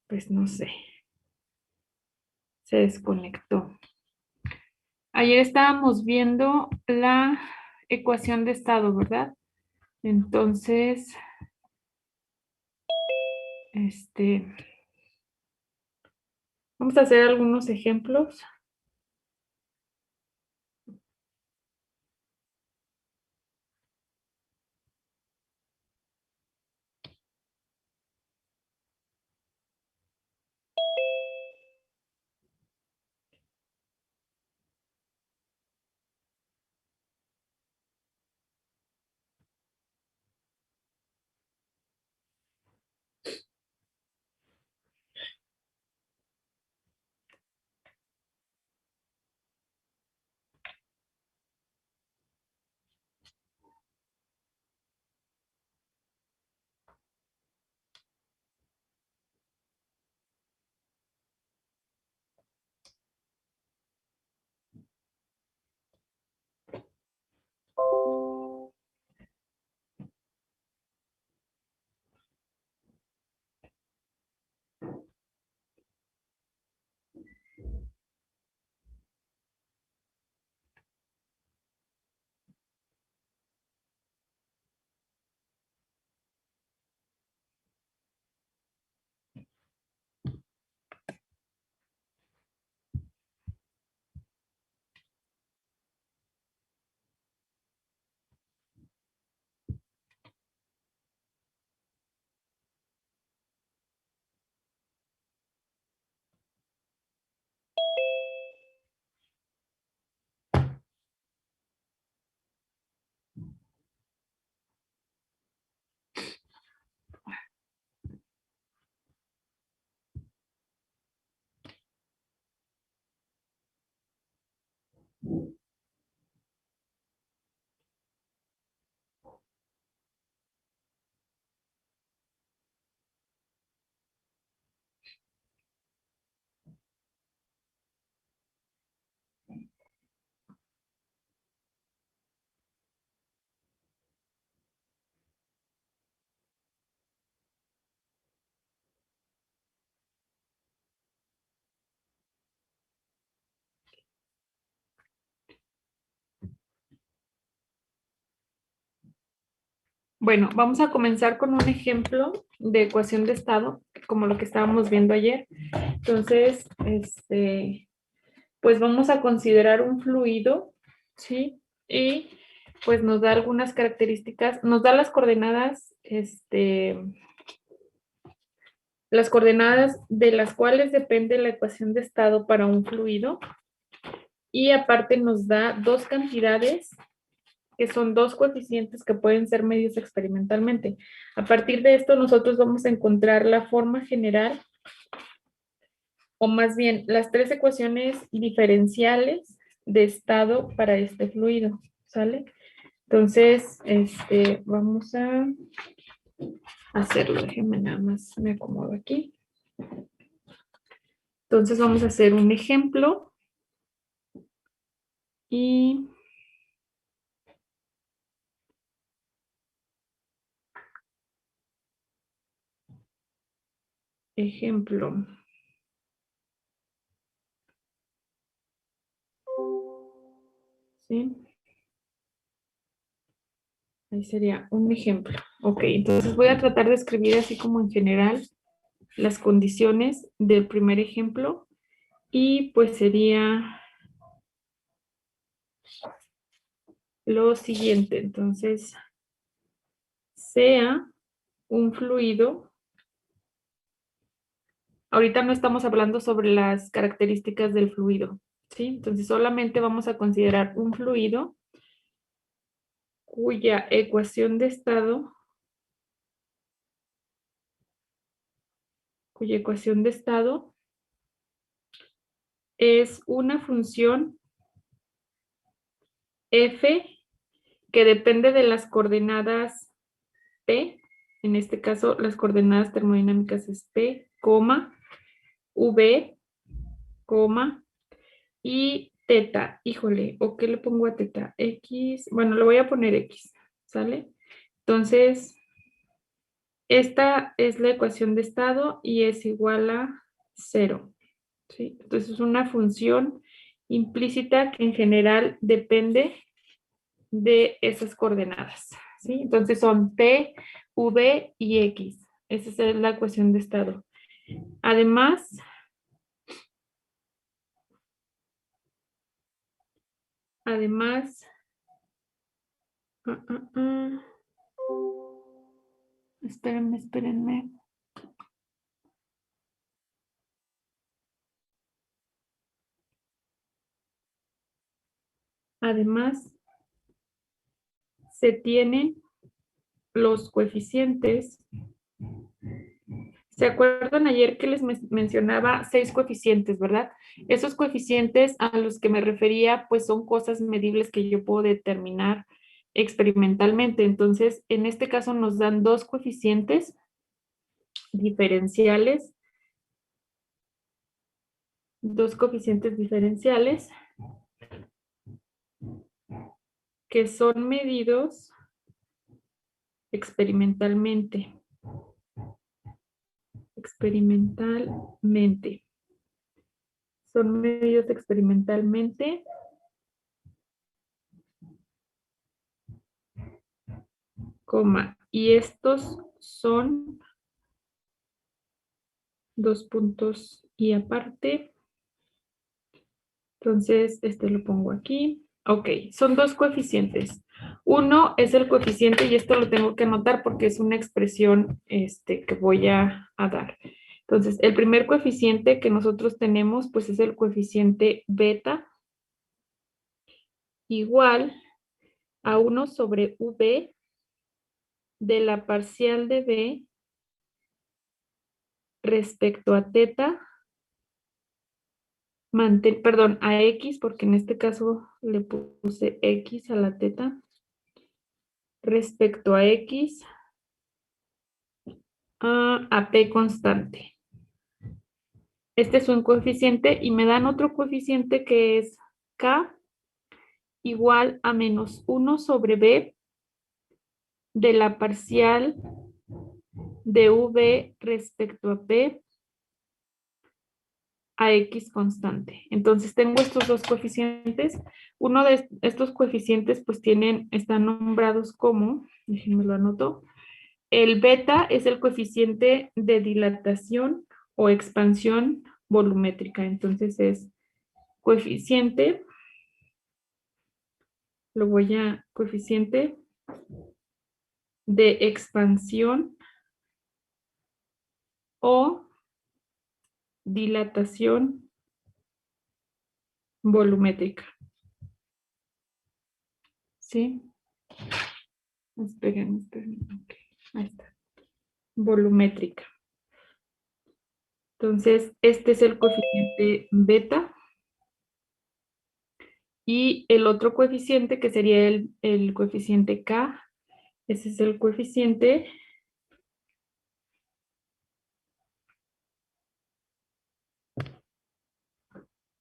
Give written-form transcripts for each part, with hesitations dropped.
Pues no sé, se desconectó. Ayer estábamos viendo la ecuación de estado, ¿verdad? Entonces, este, vamos a hacer algunos ejemplos. Bueno, vamos a comenzar con un ejemplo de ecuación de estado, como lo que estábamos viendo ayer. Entonces, pues vamos a considerar un fluido, ¿sí? Y pues nos da algunas características, nos da las coordenadas de las cuales depende la ecuación de estado para un fluido. Y aparte nos da dos cantidades que son dos coeficientes que pueden ser medidos experimentalmente. A partir de esto, nosotros vamos a encontrar la forma general, o más bien las tres ecuaciones diferenciales de estado para este fluido, ¿sale? Entonces, vamos a hacerlo. Déjenme nada más, me acomodo aquí. Entonces, vamos a hacer un ejemplo y ejemplo. ¿Sí? Ahí sería un ejemplo. Ok, entonces voy a tratar de escribir así como en general las condiciones del primer ejemplo y pues sería lo siguiente. Entonces, sea un fluido. Ahorita no estamos hablando sobre las características del fluido, ¿sí? Entonces solamente vamos a considerar un fluido cuya ecuación de estado es una función f que depende de las coordenadas p, en este caso las coordenadas termodinámicas es p, v, y teta. Híjole, ¿o qué le pongo a teta? X, bueno, le voy a poner X, ¿sale? Entonces, Esta es la ecuación de estado y es igual a 0. ¿Sí? Entonces es una función implícita que en general depende de esas coordenadas. ¿Sí? Entonces son T, V y X. Esa es la ecuación de estado. Además, además, ah, ah, ah. Espérenme, espérenme. Además, se tienen los coeficientes. ¿Se acuerdan ayer que les mencionaba 6 coeficientes, verdad? Esos coeficientes a los que me refería, pues son cosas medibles que yo puedo determinar experimentalmente. Entonces, en este caso nos dan 2 coeficientes diferenciales, 2 coeficientes diferenciales que son medidos experimentalmente. Experimentalmente. Son medidos experimentalmente, coma, y estos son 2 puntos y aparte. Entonces, este lo pongo aquí. Ok, son 2 coeficientes. Uno es el coeficiente, y esto lo tengo que anotar porque es una expresión que voy a dar. Entonces, el primer coeficiente que nosotros tenemos, pues es el coeficiente beta, igual a 1 sobre V de la parcial de B respecto a teta, perdón, a X, porque en este caso le puse X a la teta, respecto a X a P constante. Este es un coeficiente y me dan otro coeficiente que es K igual a menos 1 sobre B de la parcial de V respecto a P a X constante. Entonces tengo estos 2 coeficientes. Uno de estos coeficientes pues están nombrados como, déjenme lo anoto, el beta es el coeficiente de dilatación o expansión volumétrica. Entonces es coeficiente, coeficiente de expansión o dilatación volumétrica. ¿Sí? Esperen. Okay. Ahí está. Volumétrica. Entonces, este es el coeficiente beta. Y el otro coeficiente, que sería el coeficiente K, ese es el coeficiente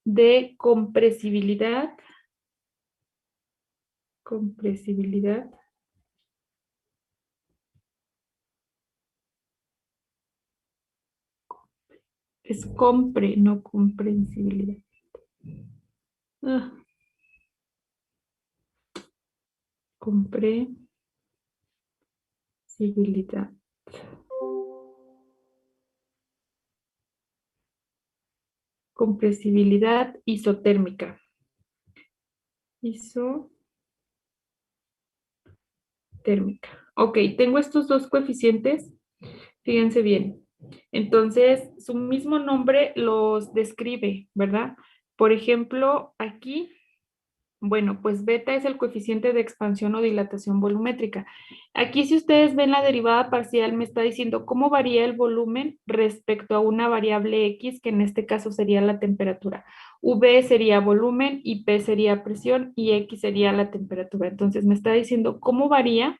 de compresibilidad. Compresibilidad. Es compre, no comprensibilidad. Compresibilidad. Compresibilidad isotérmica. Isotérmica. Ok, tengo estos 2 coeficientes. Fíjense bien. Entonces, su mismo nombre los describe, ¿verdad? Por ejemplo, aquí, bueno, pues beta es el coeficiente de expansión o dilatación volumétrica. Aquí, si ustedes ven la derivada parcial, me está diciendo cómo varía el volumen respecto a una variable X, que en este caso sería la temperatura. V sería volumen y P sería presión y X sería la temperatura. Entonces, me está diciendo cómo varía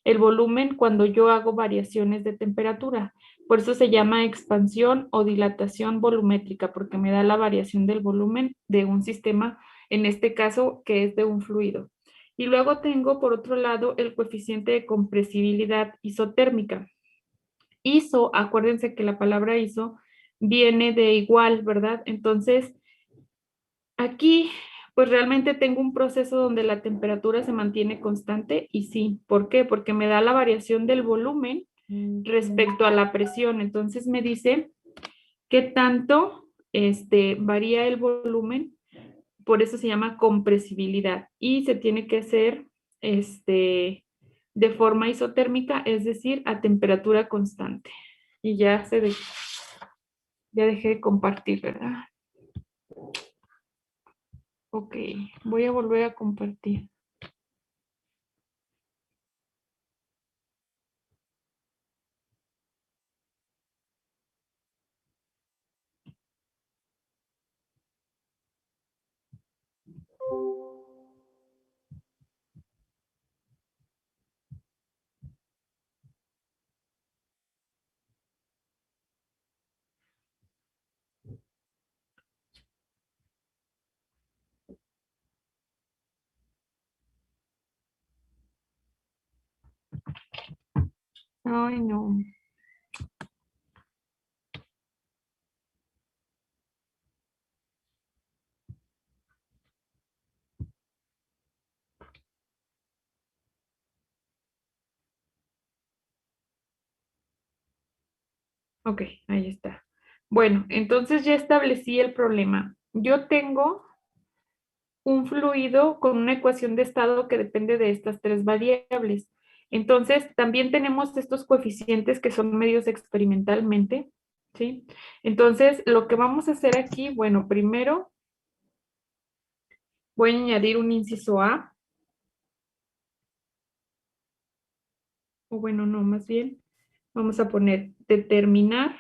el volumen cuando yo hago variaciones de temperatura. Por eso se llama expansión o dilatación volumétrica, porque me da la variación del volumen de un sistema, en este caso, que es de un fluido. Y luego tengo, por otro lado, el coeficiente de compresibilidad isotérmica. ISO, acuérdense que la palabra ISO viene de igual, ¿verdad? Entonces, aquí, pues realmente tengo un proceso donde la temperatura se mantiene constante y sí, ¿por qué? Porque me da la variación del volumen respecto a la presión. Entonces me dice qué tanto varía el volumen, por eso se llama compresibilidad y se tiene que hacer de forma isotérmica, es decir, a temperatura constante. Y ya dejé de compartir, ¿verdad? Ok, voy a volver a compartir. Ay, no. Ok, ahí está. Bueno, entonces ya establecí el problema. Yo tengo un fluido con una ecuación de estado que depende de estas tres variables. Entonces, también tenemos estos coeficientes que son medidos experimentalmente, ¿sí? Entonces, lo que vamos a hacer aquí, bueno, primero voy a añadir un inciso A, o bueno, no, más bien, vamos a poner determinar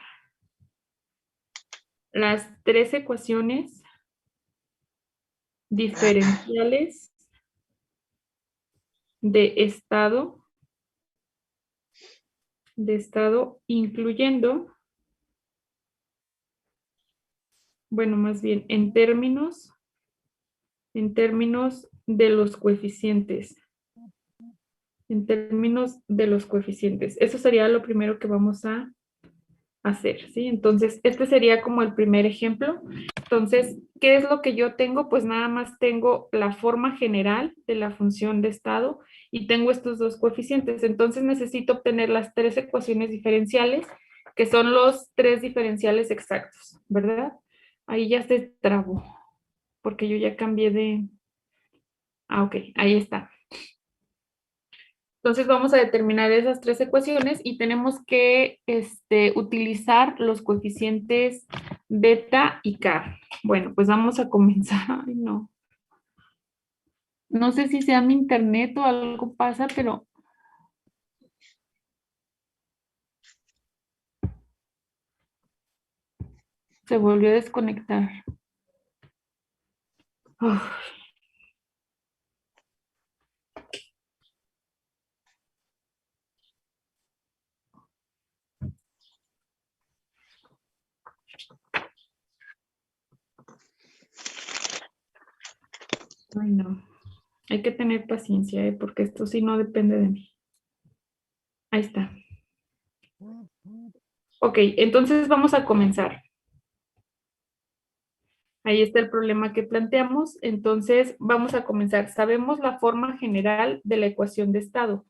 las tres ecuaciones diferenciales de estado, incluyendo, bueno, más bien, en términos de los coeficientes, en términos de los coeficientes. Eso sería lo primero que vamos a hacer, ¿sí? Entonces, este sería como el primer ejemplo. Entonces, ¿qué es lo que yo tengo? Pues nada más tengo la forma general de la función de estado y tengo estos dos coeficientes. Entonces, necesito obtener las tres ecuaciones diferenciales, que son los tres diferenciales exactos, ¿verdad? Ahí ya se trabó, porque yo ya cambié de... Ah, ok, ahí está. Entonces vamos a determinar esas tres ecuaciones y tenemos que utilizar los coeficientes beta y K. Bueno, pues vamos a comenzar. Ay, no. No sé si sea mi internet o algo pasa, pero se volvió a desconectar. Uf, ay, no. Hay que tener paciencia, porque esto sí no depende de mí. Ahí está. Ok, entonces vamos a comenzar. Ahí está el problema que planteamos. Entonces, vamos a comenzar. Sabemos la forma general de la ecuación de estado.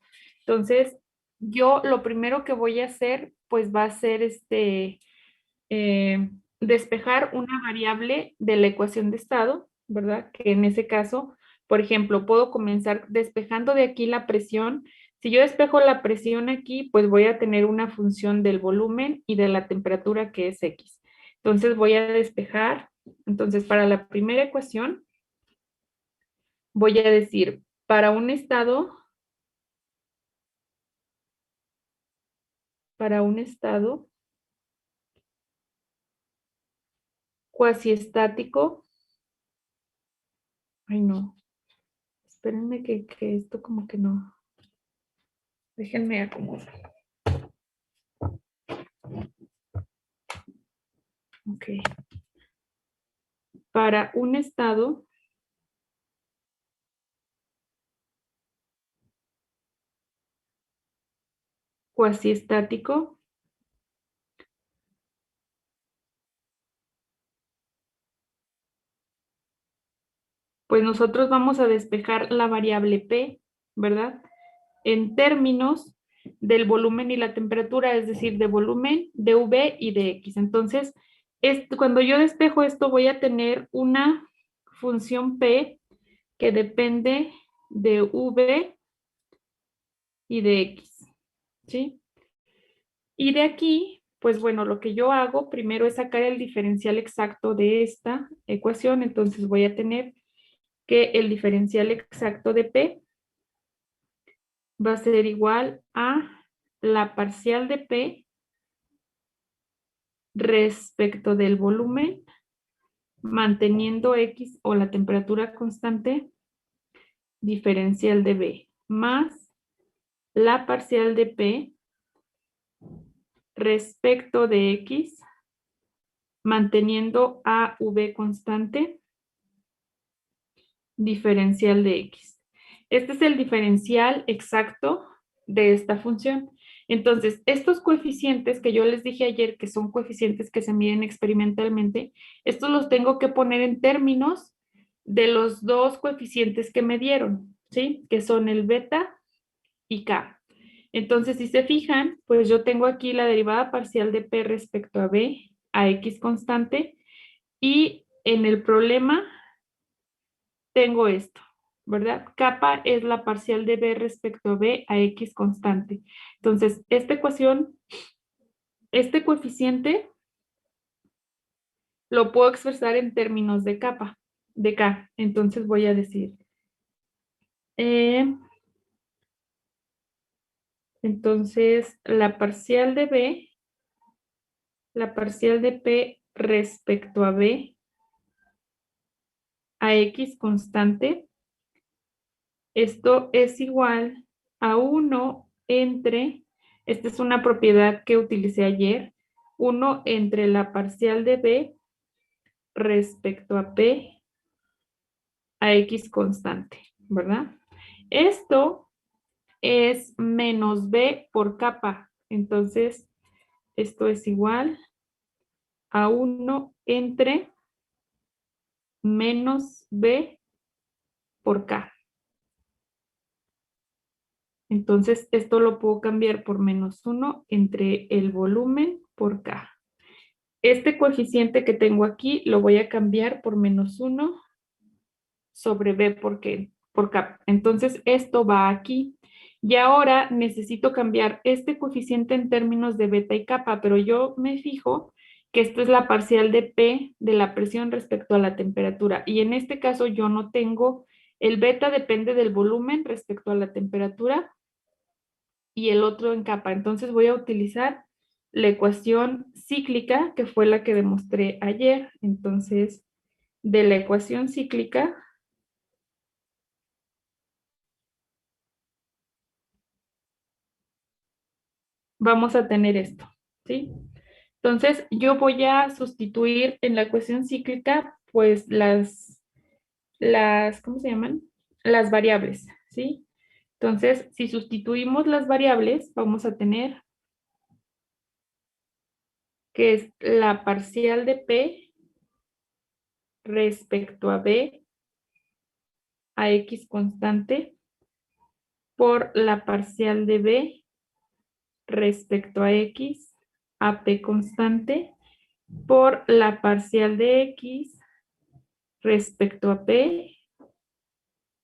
Entonces, yo lo primero que voy a hacer, pues va a ser despejar una variable de la ecuación de estado, ¿verdad? Que en ese caso, por ejemplo, puedo comenzar despejando de aquí la presión. Si yo despejo la presión aquí, pues voy a tener una función del volumen y de la temperatura que es X. Entonces voy a despejar. Entonces, para la primera ecuación, voy a decir, para un estado cuasi estático, ay no, espérenme que esto como que no, déjenme acomodar. Ok. Para un estado cuasi estático, pues nosotros vamos a despejar la variable P, ¿verdad? En términos del volumen y la temperatura, es decir, de volumen, de V y de X. Entonces, cuando yo despejo esto, voy a tener una función P que depende de V y de X, ¿sí? Y de aquí, pues bueno, lo que yo hago primero es sacar el diferencial exacto de esta ecuación. Entonces voy a tener que el diferencial exacto de P va a ser igual a la parcial de P respecto del volumen, manteniendo X o la temperatura constante, diferencial de B, más la parcial de P respecto de X, manteniendo a V constante, diferencial de X. Este es el diferencial exacto de esta función. Entonces, estos coeficientes que yo les dije ayer, que son coeficientes que se miden experimentalmente, estos los tengo que poner en términos de los dos coeficientes que me dieron, ¿sí? Que son el beta y K. Entonces, si se fijan, pues yo tengo aquí la derivada parcial de P respecto a B, a X constante, y en el problema tengo esto, ¿verdad? Kappa es la parcial de B respecto a B a X constante. Entonces, esta ecuación, este coeficiente lo puedo expresar en términos de kappa, de K. Entonces voy a decir, eh, entonces la parcial de P respecto a B a X constante, esto es igual a 1 entre, esta es una propiedad que utilicé ayer, 1 entre la parcial de B respecto a P a X constante, ¿verdad? Esto es menos B por kappa, entonces esto es igual a 1 entre menos B por K. Entonces, esto lo puedo cambiar por menos 1 entre el volumen por K. Este coeficiente que tengo aquí lo voy a cambiar por menos 1 sobre B por K. Entonces, esto va aquí. Y ahora necesito cambiar este coeficiente en términos de beta y kappa, pero yo me fijo que esto es la parcial de P de la presión respecto a la temperatura. Y en este caso yo no tengo, el beta depende del volumen respecto a la temperatura y el otro en kappa. Entonces voy a utilizar la ecuación cíclica, que fue la que demostré ayer. Entonces, de la ecuación cíclica, vamos a tener esto, ¿sí? Entonces, yo voy a sustituir en la ecuación cíclica, pues ¿cómo se llaman? Las variables, ¿sí? Entonces, si sustituimos las variables, vamos a tener que es la parcial de P respecto a B a X constante por la parcial de B respecto a X a P constante por la parcial de X respecto a P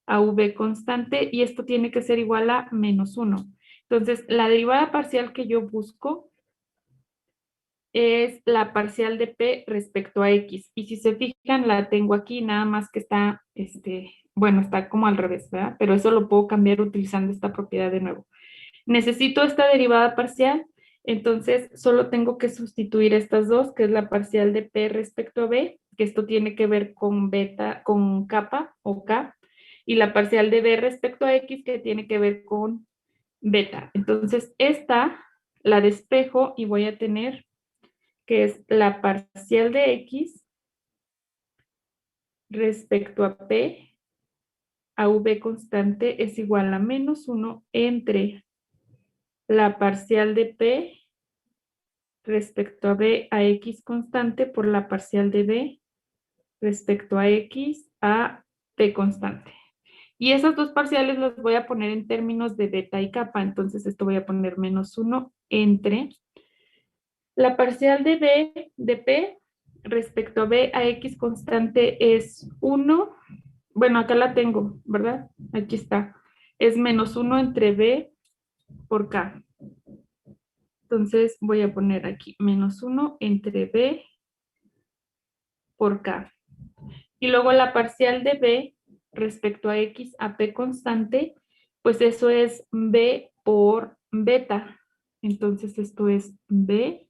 a V constante, y esto tiene que ser igual a menos 1. Entonces, la derivada parcial que yo busco es la parcial de P respecto a X. Y si se fijan, la tengo aquí, nada más que está, bueno, está como al revés, ¿verdad? Pero eso lo puedo cambiar utilizando esta propiedad de nuevo. Necesito esta derivada parcial, entonces solo tengo que sustituir estas dos, que es la parcial de P respecto a B, que esto tiene que ver con beta, con kappa o K, y la parcial de B respecto a X, que tiene que ver con beta. Entonces, esta la despejo y voy a tener que es la parcial de X respecto a P a V constante es igual a menos 1 entre la parcial de P respecto a B a X constante por la parcial de B respecto a X a P constante. Y esas dos parciales las voy a poner en términos de beta y kappa. Entonces esto voy a poner menos 1 entre la parcial de B, de P, respecto a B a X constante es 1. Bueno, acá la tengo, ¿verdad? Aquí está. Es menos 1 entre B por K. Entonces voy a poner aquí menos 1 entre B por K. Y luego la parcial de B respecto a X a P constante, pues eso es B por beta. Entonces esto es B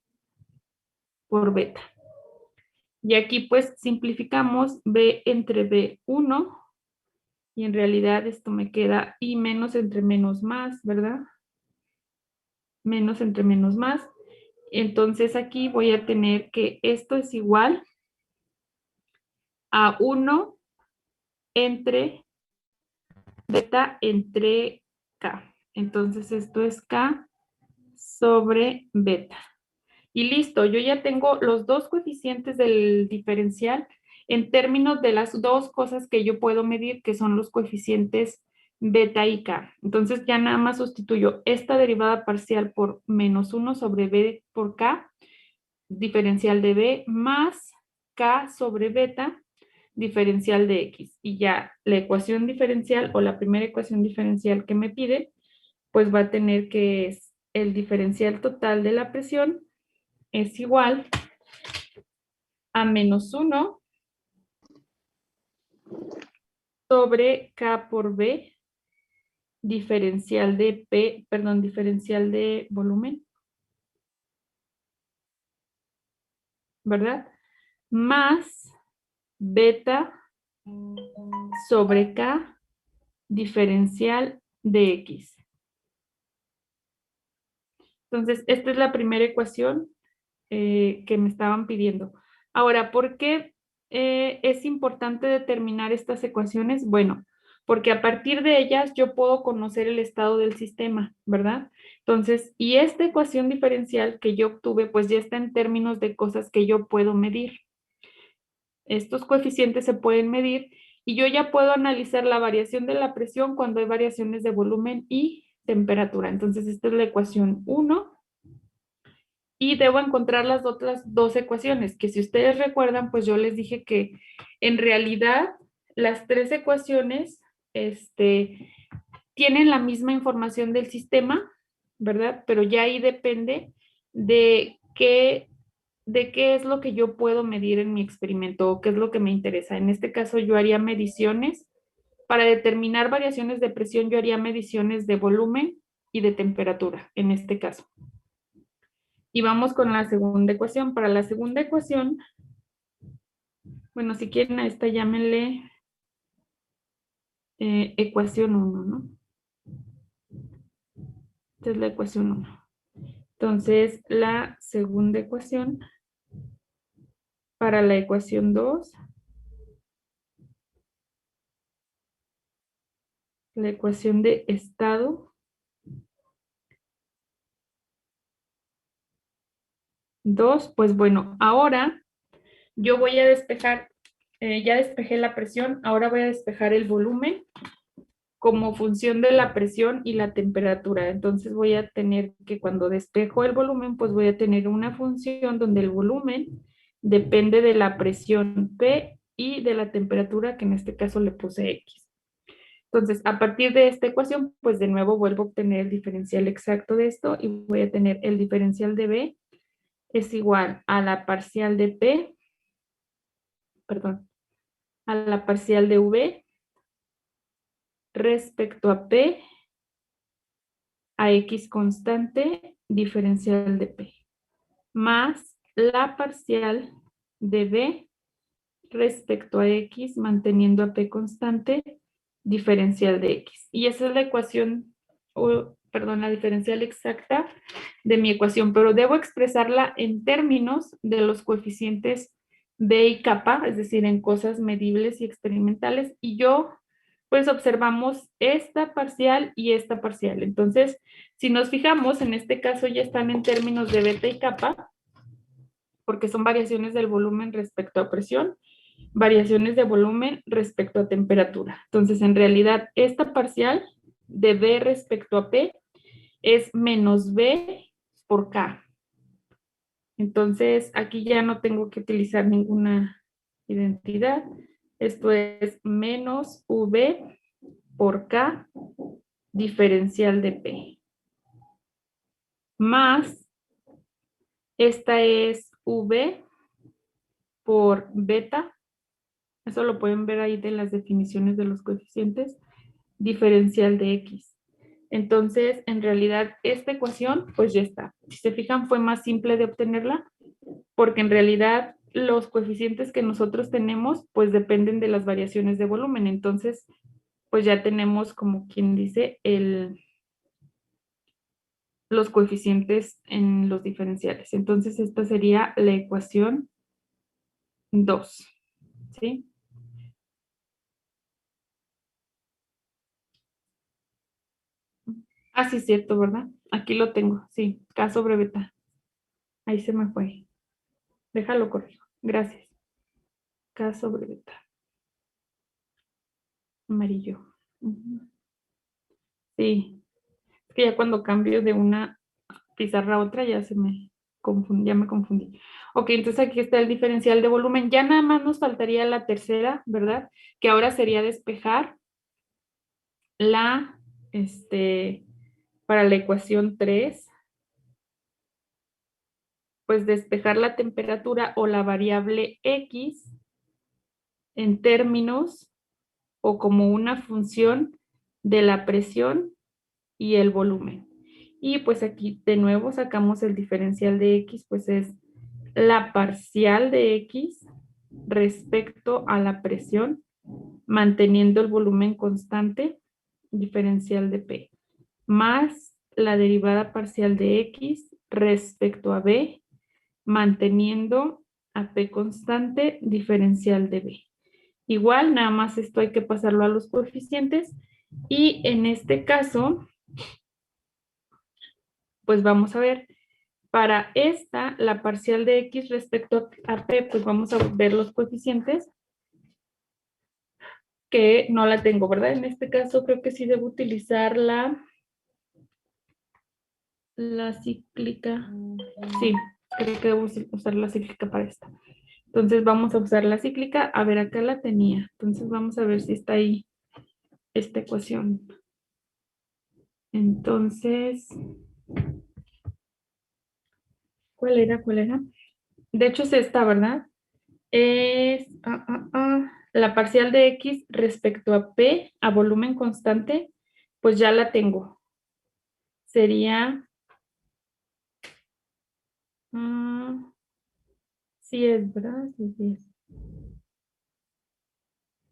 por beta. Y aquí pues simplificamos B entre B1 y en realidad esto me queda y menos entre menos más, ¿verdad? Menos entre menos más. Entonces aquí voy a tener que esto es igual a 1 entre beta entre K. Entonces esto es K sobre beta. Y listo, yo ya tengo los dos coeficientes del diferencial en términos de las dos cosas que yo puedo medir, que son los coeficientes beta y K. Entonces ya nada más sustituyo esta derivada parcial por menos 1 sobre B por K, diferencial de B, más K sobre beta, diferencial de X. Y ya la ecuación diferencial o la primera ecuación diferencial que me pide, pues va a tener que es el diferencial total de la presión es igual a menos 1 sobre K por B, diferencial de P, perdón, diferencial de volumen, ¿verdad? Más beta sobre K, diferencial de X. Entonces, esta es la primera ecuación que me estaban pidiendo. Ahora, ¿por qué es importante determinar estas ecuaciones? Bueno, porque a partir de ellas yo puedo conocer el estado del sistema, ¿verdad? Entonces, y esta ecuación diferencial que yo obtuve, pues ya está en términos de cosas que yo puedo medir. Estos coeficientes se pueden medir y yo ya puedo analizar la variación de la presión cuando hay variaciones de volumen y temperatura. Entonces, esta es la ecuación 1. Y debo encontrar las otras dos ecuaciones, que si ustedes recuerdan, pues yo les dije que en realidad las tres ecuaciones tienen la misma información del sistema, ¿verdad? Pero ya ahí depende de qué es lo que yo puedo medir en mi experimento o qué es lo que me interesa. En este caso yo haría mediciones. Para determinar variaciones de presión, yo haría mediciones de volumen y de temperatura, en este caso. Y vamos con la segunda ecuación. Para la segunda ecuación, bueno, si quieren a esta llámenle ecuación 1, ¿no? Esta es la ecuación 1. Entonces, la segunda ecuación, para la ecuación 2, la ecuación de estado 2, pues bueno, ahora yo voy a despejar, ya despejé la presión, ahora voy a despejar el volumen como función de la presión y la temperatura. Entonces voy a tener que cuando despejo el volumen, pues voy a tener una función donde el volumen depende de la presión P y de la temperatura, que en este caso le puse X. Entonces, a partir de esta ecuación, pues de nuevo vuelvo a obtener el diferencial exacto de esto y voy a tener el diferencial de B es igual a la parcial de P, perdón, a la parcial de V respecto a P a X constante diferencial de P, más la parcial de B respecto a X manteniendo a P constante diferencial de X. Y esa es la ecuación, perdón, la diferencial exacta de mi ecuación, pero debo expresarla en términos de los coeficientes B y kappa, es decir, en cosas medibles y experimentales, y yo pues observamos esta parcial y esta parcial. Entonces, si nos fijamos, en este caso ya están en términos de beta y kappa, porque son variaciones del volumen respecto a presión. variaciones de volumen respecto a temperatura. Entonces, en realidad, esta parcial de B respecto a P es menos B por K. Entonces, aquí ya no tengo que utilizar ninguna identidad. Esto es menos V por K diferencial de P. Más, esta es V por beta. Eso lo pueden ver ahí de las definiciones de los coeficientes. Diferencial de X. Entonces, en realidad, esta ecuación, pues ya está. Si se fijan, fue más simple de obtenerla, porque en realidad los coeficientes que nosotros tenemos, pues dependen de las variaciones de volumen. Entonces, pues ya tenemos, como quien dice, los coeficientes en los diferenciales. Entonces, esta sería la ecuación 2, ¿sí? Ah, sí, cierto, ¿verdad? Aquí lo tengo, sí, K sobre beta. Ahí se me fue. Déjalo corrijo. Gracias. K sobre beta. Amarillo. Ujú. Sí, es que ya cuando cambio de una pizarra a otra ya se me confundí, ya me confundí. Ok, entonces aquí está el diferencial de volumen. Ya nada más nos faltaría la tercera, ¿verdad? Que ahora sería despejar la, para la ecuación 3, pues despejar la temperatura o la variable X en términos o como una función de la presión y el volumen. Y pues aquí de nuevo sacamos el diferencial de X, pues es la parcial de X respecto a la presión, manteniendo el volumen constante, diferencial de P, más la derivada parcial de X respecto a B, manteniendo a P constante, diferencial de B. Igual, nada más esto hay que pasarlo a los coeficientes y en este caso, pues vamos a ver, para esta, la parcial de X respecto a P, pues vamos a ver los coeficientes que no la tengo, ¿verdad? En este caso creo que sí debo utilizar la cíclica. Sí, creo que debo usar la cíclica para esta. Entonces vamos a usar la cíclica. A ver, acá la tenía. Entonces vamos a ver si está ahí esta ecuación. Entonces, ¿cuál era? ¿Cuál era? De hecho es esta, ¿verdad? Es la parcial de X respecto a P, a volumen constante, pues ya la tengo. Sería, sí es, ¿verdad? Sí, sí es.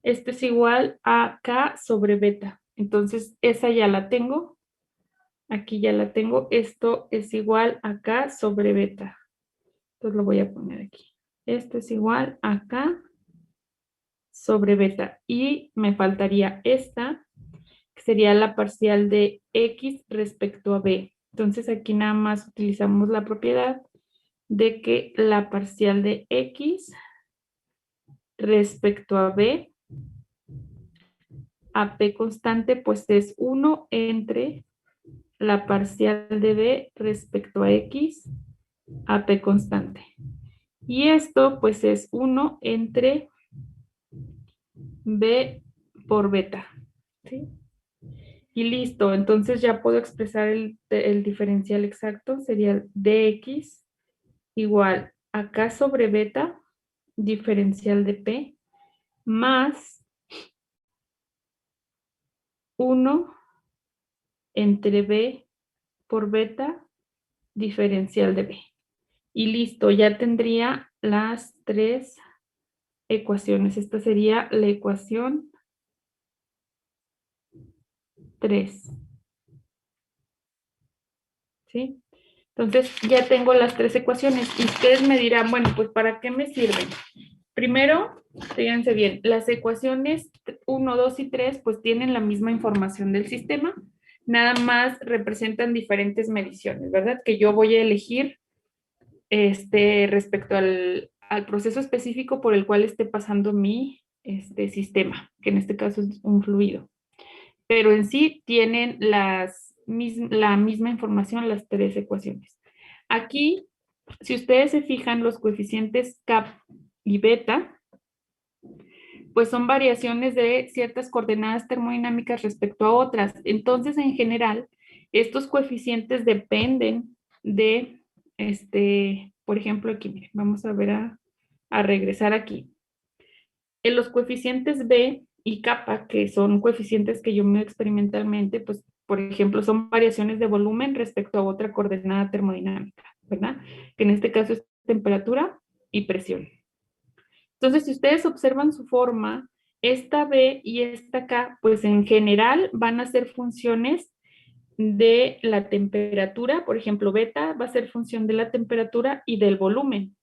Esto es igual a K sobre beta. Entonces, esa ya la tengo. Aquí ya la tengo. Esto es igual a K sobre beta. Entonces lo voy a poner aquí. Esto es igual a K sobre beta. Y me faltaría esta, que sería la parcial de X respecto a B. Entonces aquí nada más utilizamos la propiedad de que la parcial de X respecto a B a P constante, pues es 1 entre la parcial de B respecto a X a P constante. Y esto, pues es 1 entre B por beta. ¿Sí? Y listo, entonces ya puedo expresar el diferencial exacto, sería dx igual a K sobre beta, diferencial de P, más 1 entre B por beta, diferencial de B. Y listo, ya tendría las tres ecuaciones. Esta sería la ecuación 3. ¿Sí? Entonces ya tengo las tres ecuaciones y ustedes me dirán, bueno, pues ¿para qué me sirven? Primero, fíjense bien, las ecuaciones 1, 2 y 3 pues tienen la misma información del sistema, nada más representan diferentes mediciones, ¿verdad? Que yo voy a elegir respecto al proceso específico por el cual esté pasando mi sistema, que en este caso es un fluido. Pero en sí tienen la misma información las tres ecuaciones. Aquí, si ustedes se fijan, los coeficientes K y beta, pues son variaciones de ciertas coordenadas termodinámicas respecto a otras. Entonces, en general, estos coeficientes dependen de, por ejemplo, aquí, miren, vamos a ver a regresar aquí. En los coeficientes B y kappa, que son coeficientes que yo mido experimentalmente, pues, por ejemplo, son variaciones de volumen respecto a otra coordenada termodinámica, ¿verdad? Que en este caso es temperatura y presión. Entonces, si ustedes observan su forma, esta B y esta K, pues en general van a ser funciones de la temperatura. Por ejemplo, beta va a ser función de la temperatura y del volumen,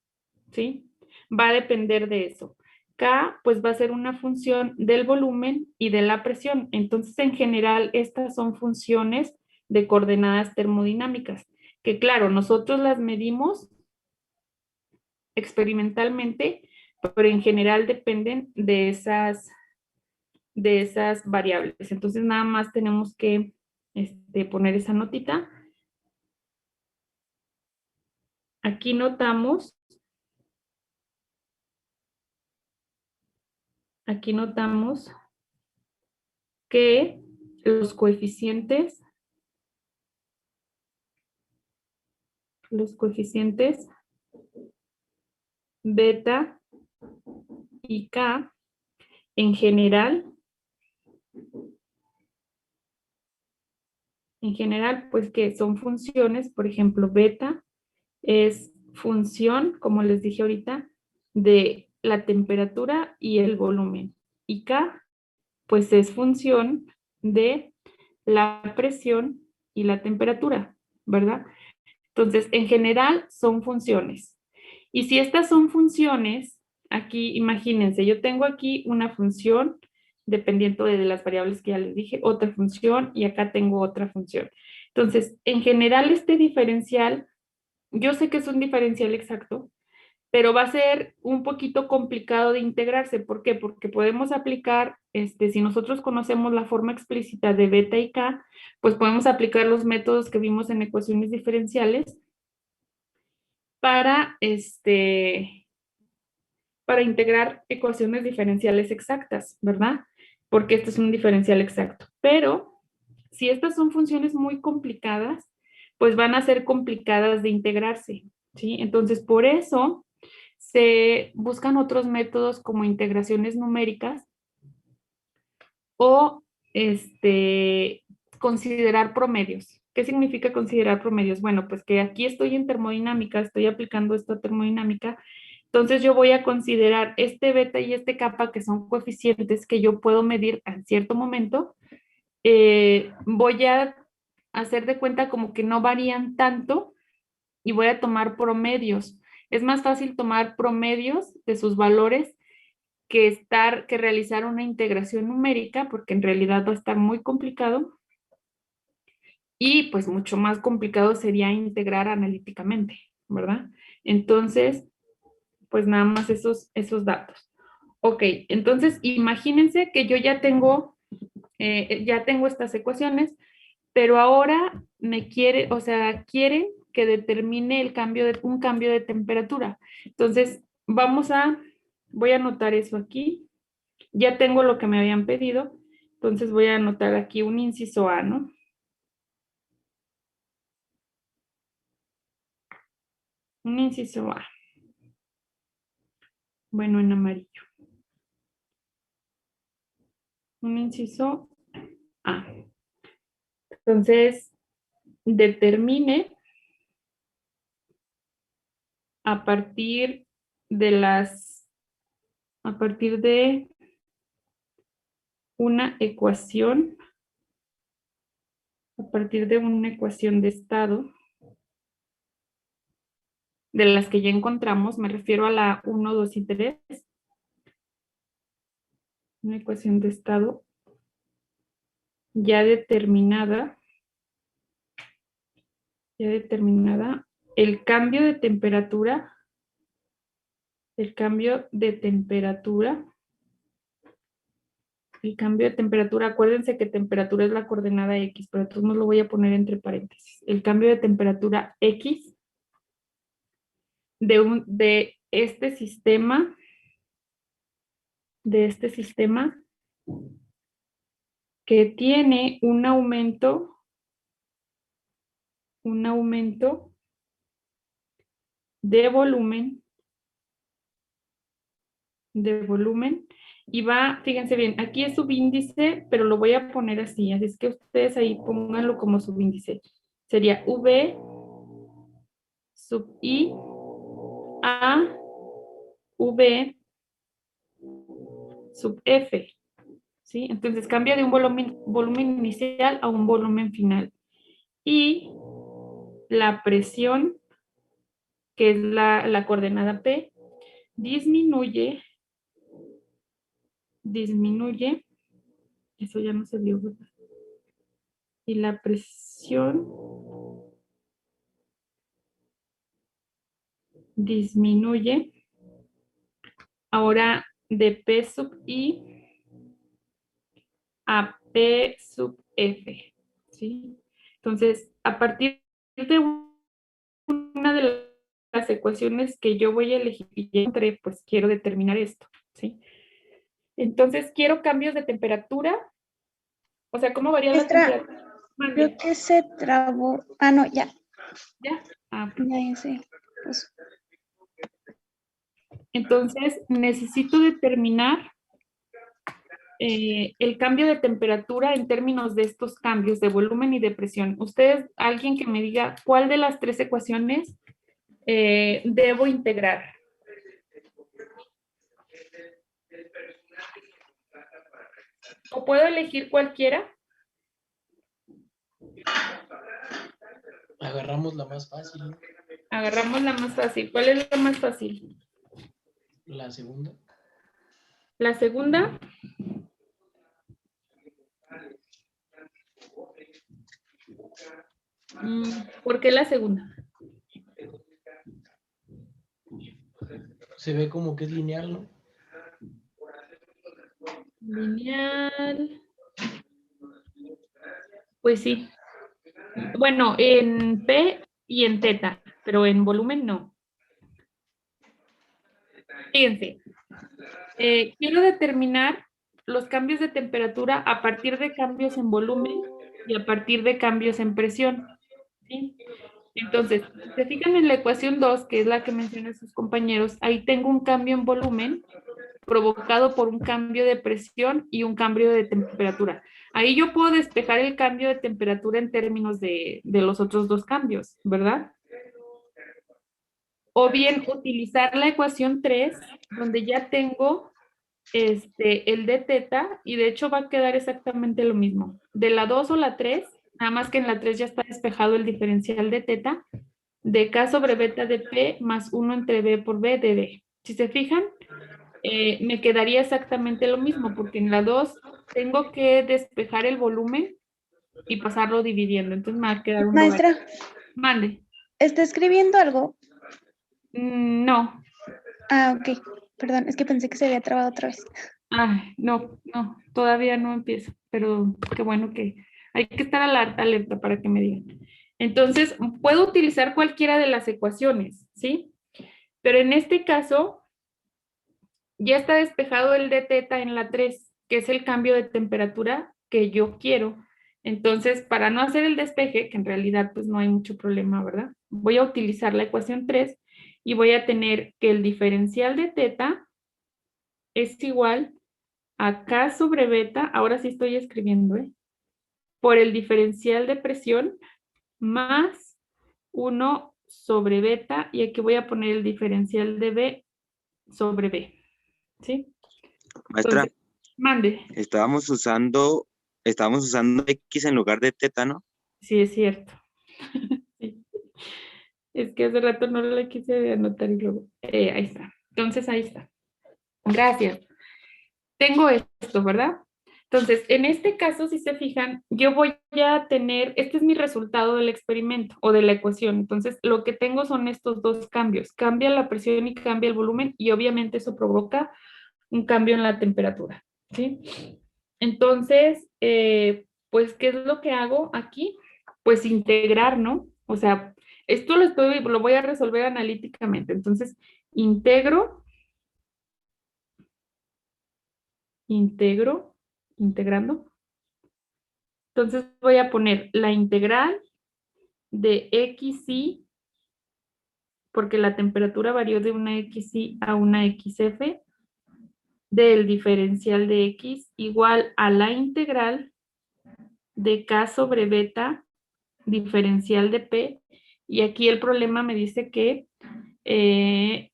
¿sí? Va a depender de eso. K, pues va a ser una función del volumen y de la presión. Entonces, en general, estas son funciones de coordenadas termodinámicas, que claro, nosotros las medimos experimentalmente, pero en general dependen de esas variables. Entonces, nada más tenemos que poner esa notita. Aquí notamos que los coeficientes beta y K en general, pues que son funciones. Por ejemplo, beta es función, como les dije ahorita, de la temperatura y el volumen. Y K, pues es función de la presión y la temperatura, ¿verdad? Entonces, en general son funciones. Y si estas son funciones, aquí imagínense, yo tengo aquí una función dependiendo de las variables que ya les dije, otra función y acá tengo otra función. Entonces, en general este diferencial, yo sé que es un diferencial exacto, pero va a ser un poquito complicado de integrarse. ¿Por qué? Porque podemos aplicar, si nosotros conocemos la forma explícita de beta y K, pues podemos aplicar los métodos que vimos en ecuaciones diferenciales para, para integrar ecuaciones diferenciales exactas, ¿verdad? Porque este es un diferencial exacto. Pero si estas son funciones muy complicadas, pues van a ser complicadas de integrarse, ¿sí? Entonces, por eso se buscan otros métodos como integraciones numéricas o considerar promedios. ¿Qué significa considerar promedios? Bueno, pues que aquí estoy en termodinámica, estoy aplicando esta termodinámica, entonces yo voy a considerar este beta y este kappa, que son coeficientes que yo puedo medir en cierto momento. Voy a hacer de cuenta como que no varían tanto y voy a tomar promedios. Es más fácil tomar promedios de sus valores que realizar una integración numérica, porque en realidad va a estar muy complicado y pues mucho más complicado sería integrar analíticamente, ¿verdad? Entonces, pues nada más esos datos. Ok, entonces imagínense que yo ya tengo estas ecuaciones, pero ahora quieren que determine un cambio de temperatura. Entonces, voy a anotar eso aquí. Ya tengo lo que me habían pedido, entonces voy a anotar aquí un inciso A, ¿no? Un inciso A. Bueno, en amarillo. Un inciso A. Entonces, determine a partir a partir de una ecuación, a partir de una ecuación de estado, de las que ya encontramos, me refiero a la 1, 2 y 3, una ecuación de estado ya determinada, el cambio de temperatura El cambio de temperatura. El cambio de temperatura, acuérdense que temperatura es la coordenada X, pero entonces no lo voy a poner entre paréntesis. El cambio de temperatura X de este sistema, que tiene un aumento de volumen, y va, fíjense bien, aquí es subíndice, pero lo voy a poner así es que ustedes ahí pónganlo como subíndice. Sería V sub I a V sub F, ¿sí? Entonces cambia de un volumen inicial a un volumen final. Y la presión, que es la coordenada P, disminuye, eso ya no se vio, ¿verdad? Y la presión disminuye ahora de P sub I a P sub F, ¿sí? Entonces, a partir de una de las ecuaciones que yo voy a elegir, pues quiero determinar esto, ¿sí? Entonces, quiero cambios de temperatura. O sea, ¿cómo varía la Maestra, temperatura? creo que se trabó. Ah, no, ya. ¿Ya? Ah, Ya sé. Pues, entonces, necesito determinar el cambio de temperatura en términos de estos cambios de volumen y de presión. Ustedes, alguien que me diga cuál de las tres ecuaciones debo integrar. ¿O puedo elegir cualquiera? Agarramos la más fácil, ¿no? Agarramos la más fácil. ¿Cuál es la más fácil? La segunda. La segunda. ¿Por qué la segunda? Se ve como que es lineal, ¿no? Lineal. Pues sí. Bueno, en P y en teta, pero en volumen no. Fíjense, quiero determinar los cambios de temperatura a partir de cambios en volumen y a partir de cambios en presión, ¿sí? Entonces, si se fijan en la ecuación 2, que es la que mencionan sus compañeros, ahí tengo un cambio en volumen provocado por un cambio de presión y un cambio de temperatura. Ahí yo puedo despejar el cambio de temperatura en términos de los otros dos cambios, ¿verdad? O bien utilizar la ecuación 3, donde ya tengo el de teta, y de hecho va a quedar exactamente lo mismo. De la 2 o la 3, nada más que en la 3 ya está despejado el diferencial de teta, de K sobre beta de P más 1 entre B por B de B. Si se fijan, me quedaría exactamente lo mismo, porque en la 2 tengo que despejar el volumen y pasarlo dividiendo. Entonces me va a quedar un lugar. maestra, Mande. ¿está escribiendo algo? No. Ah, ok. Perdón, es que pensé que se había trabado otra vez. Ay, no, todavía no empiezo, pero qué bueno que hay que estar alerta para que me digan. Entonces, puedo utilizar cualquiera de las ecuaciones, ¿sí? Pero en este caso, ya está despejado el de teta en la 3, que es el cambio de temperatura que yo quiero. Entonces, para no hacer el despeje, que en realidad pues no hay mucho problema, ¿verdad? Voy a utilizar la ecuación 3 y voy a tener que el diferencial de teta es igual a K sobre beta, ahora sí estoy escribiendo, por el diferencial de presión más 1 sobre beta, y aquí voy a poner el diferencial de B sobre B, ¿sí? Maestra, Entonces, mande. estábamos usando X en lugar de teta, ¿no? Sí, es cierto. Sí. Es que hace rato no la quise anotar y luego, ahí está. Entonces, ahí está. Gracias. Tengo esto, ¿verdad? Entonces, en este caso, si se fijan, yo voy a tener, este es mi resultado del experimento o de la ecuación. Entonces, lo que tengo son estos dos cambios. Cambia la presión y cambia el volumen y obviamente eso provoca un cambio en la temperatura, ¿sí? Entonces, pues, ¿qué es lo que hago aquí? Pues integrar, ¿no? O sea, esto lo voy a resolver analíticamente. Entonces, integrando. Entonces voy a poner la integral de xy, porque la temperatura varió de una xy a una xf, del diferencial de x igual a la integral de k sobre beta diferencial de p. Y aquí el problema me dice que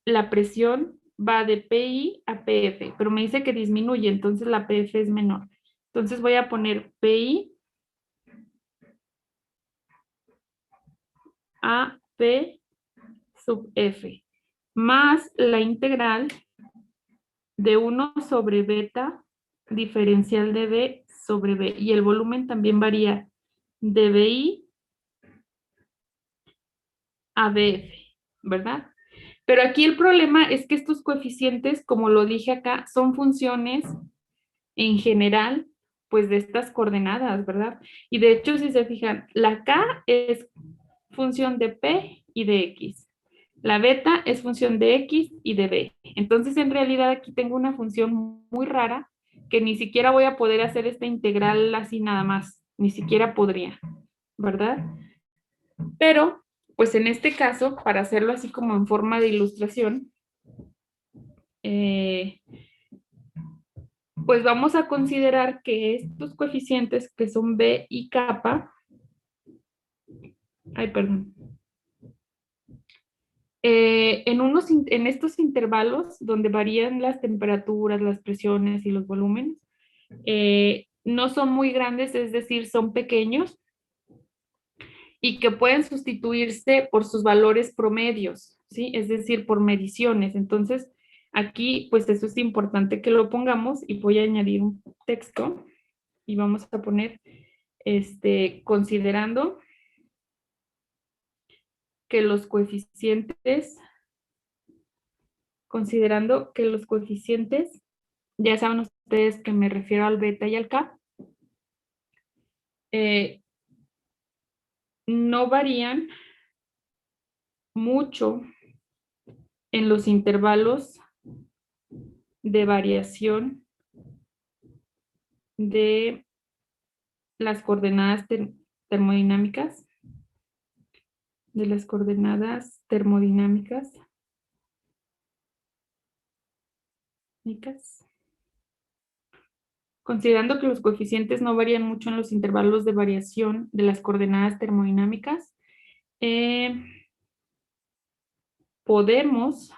la presión va de PI a PF, pero me dice que disminuye, entonces la PF es menor. Entonces voy a poner PI a P sub F, más la integral de 1 sobre beta diferencial de B sobre B. Y el volumen también varía de BI a BF, ¿verdad? Pero aquí el problema es que estos coeficientes, como lo dije acá, son funciones en general, pues de estas coordenadas, ¿verdad? Y de hecho, si se fijan, la K es función de P y de X. La beta es función de X y de B. Entonces, en realidad aquí tengo una función muy rara que ni siquiera voy a poder hacer esta integral así nada más. Ni siquiera podría, ¿verdad? Pero, pues en este caso, para hacerlo así como en forma de ilustración, pues vamos a considerar que estos coeficientes que son B y kappa, en estos intervalos donde varían las temperaturas, las presiones y los volúmenes, no son muy grandes, es decir, son pequeños y que pueden sustituirse por sus valores promedios, ¿sí? Es decir, por mediciones. Entonces, aquí, pues eso es importante que lo pongamos y voy a añadir un texto y vamos a poner, considerando que los coeficientes, ya saben ustedes que me refiero al beta y al k, no varían mucho en los intervalos de variación de las coordenadas termodinámicas, considerando que los coeficientes no varían mucho en los intervalos de variación de las coordenadas termodinámicas, podemos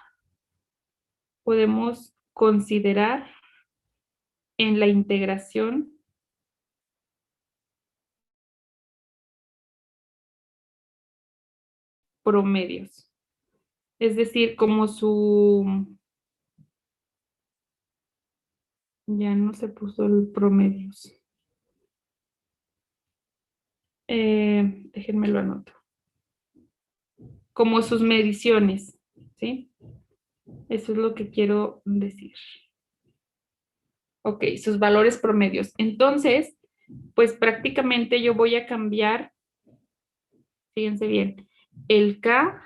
considerar en la integración promedios. Es decir, como ya no se puso el promedios. Déjenme lo anoto. Como sus mediciones, ¿sí? Eso es lo que quiero decir. Ok, sus valores promedios. Entonces, pues prácticamente yo voy a cambiar, fíjense bien, el K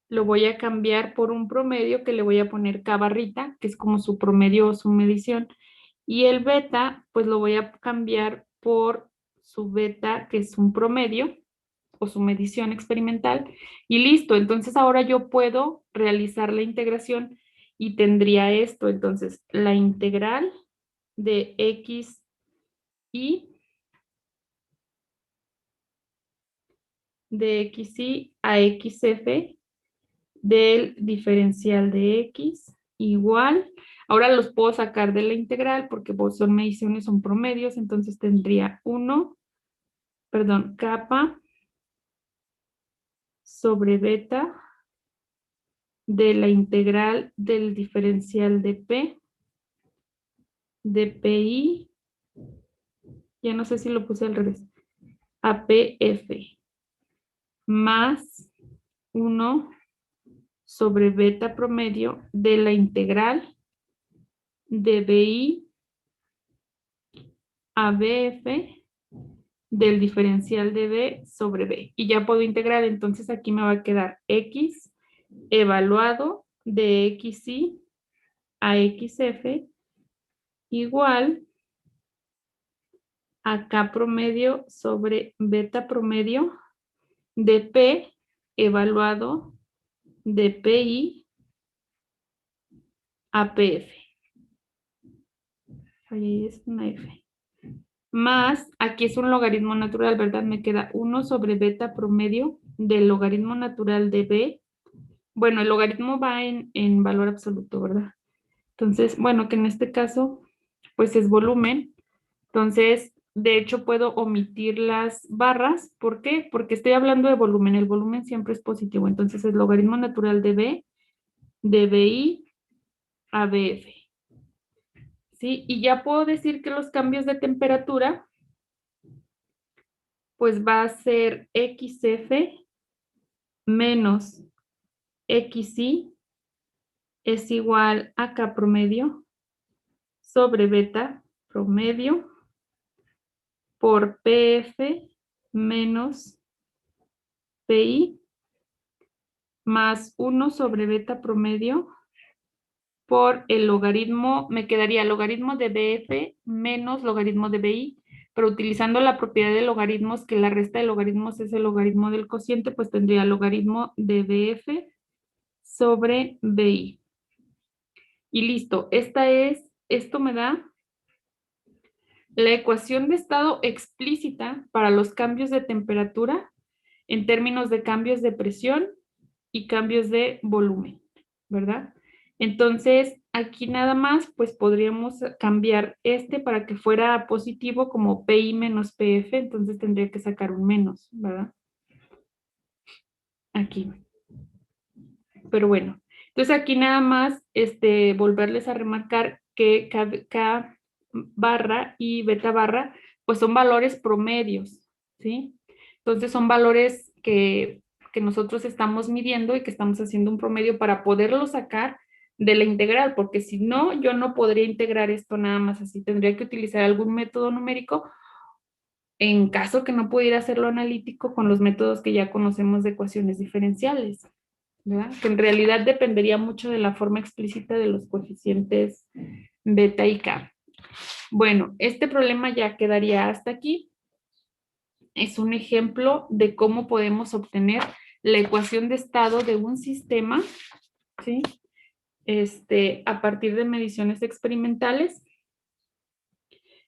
lo voy a cambiar por un promedio que le voy a poner K barrita, que es como su promedio o su medición. Y el beta, pues lo voy a cambiar por su beta, que es un promedio o su medición experimental. Y listo, entonces ahora yo puedo realizar la integración y tendría esto. Entonces, la integral de x y de xy a xf del diferencial de x igual, ahora los puedo sacar de la integral porque son mediciones, son promedios, entonces tendría kappa sobre beta de la integral del diferencial de p, de pi ya no sé si lo puse al revés, APF más 1 sobre beta promedio de la integral de BI a BF del diferencial de B sobre B. Y ya puedo integrar, entonces aquí me va a quedar X evaluado de XY a XF igual a K promedio sobre beta promedio de P evaluado de PI a PF. Ahí es una F. Más, aquí es un logaritmo natural, ¿verdad? Me queda 1 sobre beta promedio del logaritmo natural de B. Bueno, el logaritmo va en valor absoluto, ¿verdad? Entonces, bueno, que en este caso, pues es volumen. Entonces, de hecho, puedo omitir las barras. ¿Por qué? Porque estoy hablando de volumen. El volumen siempre es positivo. Entonces, el logaritmo natural de B, de BI a BF. ¿Sí? Y ya puedo decir que los cambios de temperatura, pues va a ser XF menos XY es igual a K promedio sobre beta promedio por PF menos PI más 1 sobre beta promedio por el logaritmo, me quedaría logaritmo de BF menos logaritmo de BI, pero utilizando la propiedad de logaritmos, que la resta de logaritmos es el logaritmo del cociente, pues tendría logaritmo de BF sobre BI. Y listo, esto me da la ecuación de estado explícita para los cambios de temperatura en términos de cambios de presión y cambios de volumen, ¿verdad? Entonces, aquí nada más, pues podríamos cambiar para que fuera positivo como PI menos PF, entonces tendría que sacar un menos, ¿verdad? Aquí. Pero bueno, entonces aquí nada más, volverles a remarcar que K barra y beta barra, pues son valores promedios, ¿sí? Entonces son valores que nosotros estamos midiendo y que estamos haciendo un promedio para poderlo sacar de la integral, porque si no, yo no podría integrar esto nada más así, tendría que utilizar algún método numérico en caso que no pudiera hacerlo analítico con los métodos que ya conocemos de ecuaciones diferenciales, ¿verdad? Que en realidad dependería mucho de la forma explícita de los coeficientes beta y K. Bueno, este problema ya quedaría hasta aquí. Es un ejemplo de cómo podemos obtener la ecuación de estado de un sistema, ¿sí? A partir de mediciones experimentales.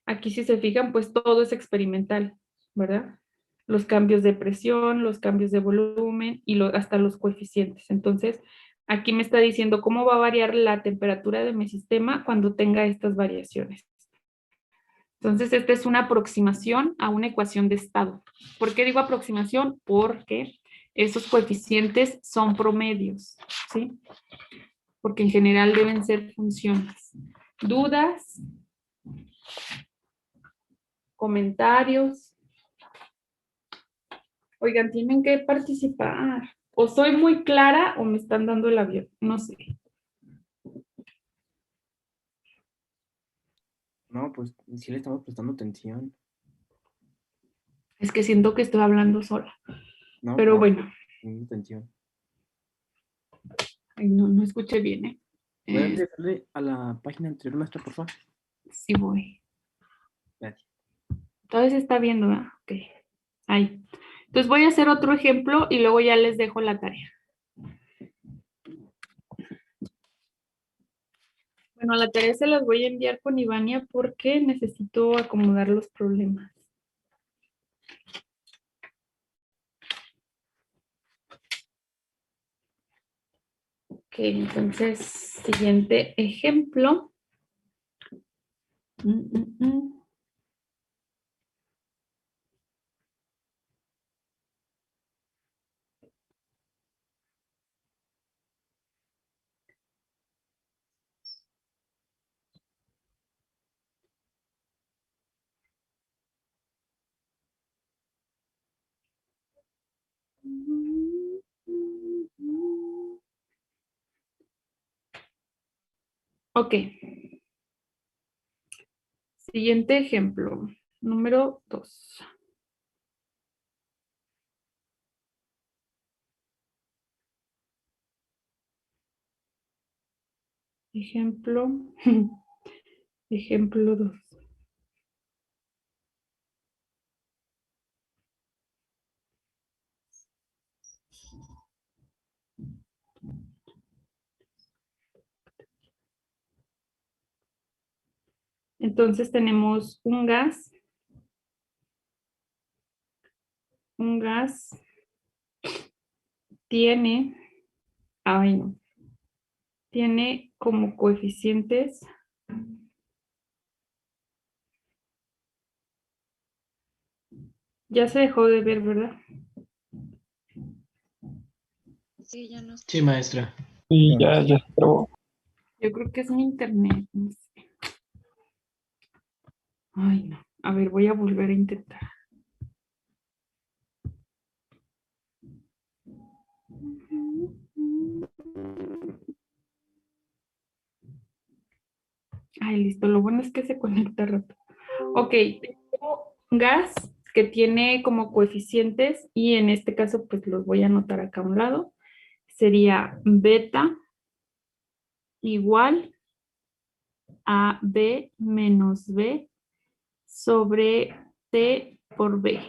Aquí si se fijan, pues todo es experimental, ¿verdad? Los cambios de presión, los cambios de volumen y hasta los coeficientes. Entonces, aquí me está diciendo cómo va a variar la temperatura de mi sistema cuando tenga estas variaciones. Entonces, esta es una aproximación a una ecuación de estado. ¿Por qué digo aproximación? Porque esos coeficientes son promedios, ¿sí? Porque en general deben ser funciones. ¿Dudas? ¿Comentarios? Oigan, tienen que participar. O soy muy clara o me están dando el avión. No sé. No, pues sí le estamos prestando atención. Es que siento que estoy hablando sola. No, Pero no, bueno. prestando atención. Ay, no escuché bien, ¿eh? ¿Puede regresarle a la página anterior, maestra, por favor? Sí voy. Gracias. Todavía se está viendo, ¿verdad? Ok. Ahí. Entonces voy a hacer otro ejemplo y luego ya les dejo la tarea. Bueno, la tarea se las voy a enviar con Ivania porque necesito acomodar los problemas. Ok, entonces, siguiente ejemplo. Mm, mm, mm. Ok. Siguiente ejemplo. Número 2. Ejemplo. Ejemplo 2. Entonces tenemos un gas. Un gas tiene, ay no, tiene como coeficientes ya se dejó de ver, ¿verdad? Sí, ya no. Sí, maestra. Sí, ya se trabó. Yo creo que es mi internet. No sé. Ay, no. A ver, voy a volver a intentar. Ay, listo. Lo bueno es que se conecta rápido. Ok, tengo un gas que tiene como coeficientes y en este caso pues los voy a anotar acá a un lado. Sería beta igual a B menos B sobre T por B.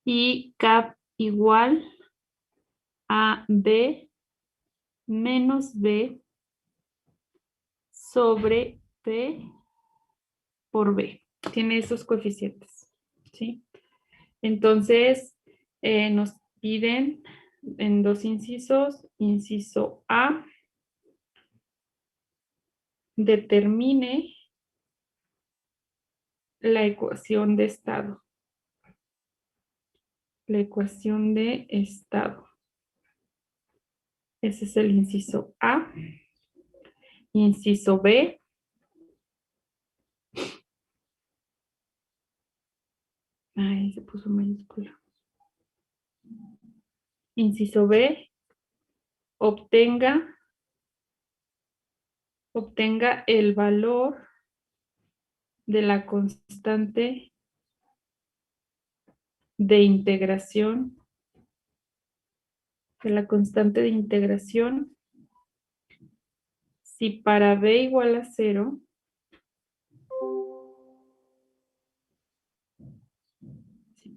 Y cap igual a B menos B sobre P por B. Tiene esos coeficientes, ¿sí? Entonces, nos piden en dos incisos, inciso A, determine la ecuación de estado. La ecuación de estado. Ese es el inciso A. Inciso B. Ay, se puso mayúscula. Inciso B. Obtenga el valor de la constante de integración. De la constante de integración. Si para B igual a 0,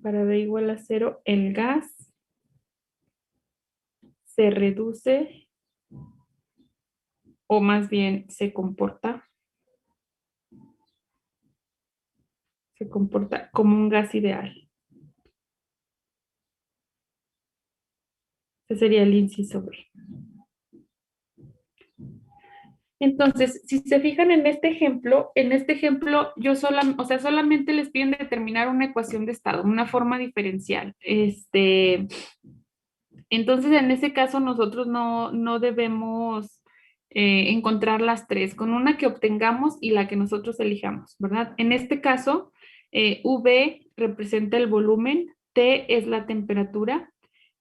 para B igual a 0, el gas se reduce o más bien se comporta como un gas ideal. Ese sería el inciso B. Entonces, si se fijan en este ejemplo yo solamente les piden determinar una ecuación de estado, una forma diferencial. Entonces, en ese caso, nosotros no debemos encontrar las tres, con una que obtengamos y la que nosotros elijamos, ¿verdad? En este caso, V representa el volumen, T es la temperatura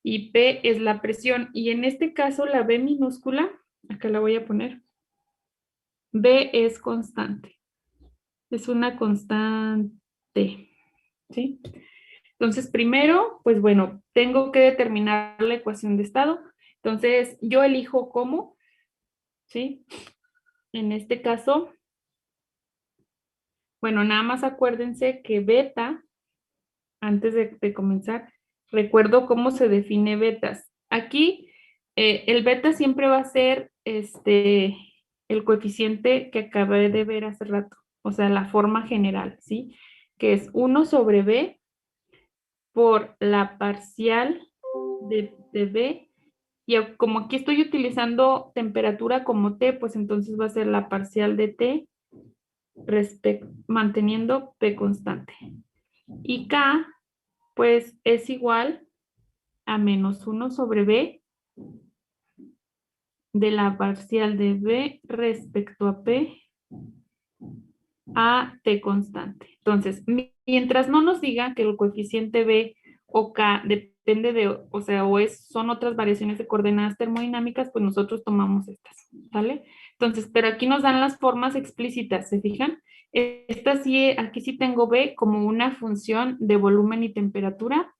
y P es la presión. Y en este caso, la B minúscula, acá la voy a poner, B es constante. Es una constante, ¿sí? Entonces, primero, pues bueno, tengo que determinar la ecuación de estado. Entonces, yo elijo cómo, ¿sí? En este caso, bueno, nada más acuérdense que beta, antes de comenzar, recuerdo cómo se define betas. Aquí, el beta siempre va a ser el coeficiente que acabé de ver hace rato, o sea, la forma general, ¿sí? Que es 1 sobre B por la parcial de B. Y como aquí estoy utilizando temperatura como T, pues entonces va a ser la parcial de T manteniendo P constante. Y K, pues es igual a menos 1 sobre B de la parcial de B respecto a P a T constante. Entonces, mientras no nos diga que el coeficiente B o K depende depende de, o sea, son otras variaciones de coordenadas termodinámicas, pues nosotros tomamos estas, ¿vale? Entonces, pero aquí nos dan las formas explícitas, ¿se fijan? Esta sí, aquí sí tengo B como una función de volumen y temperatura,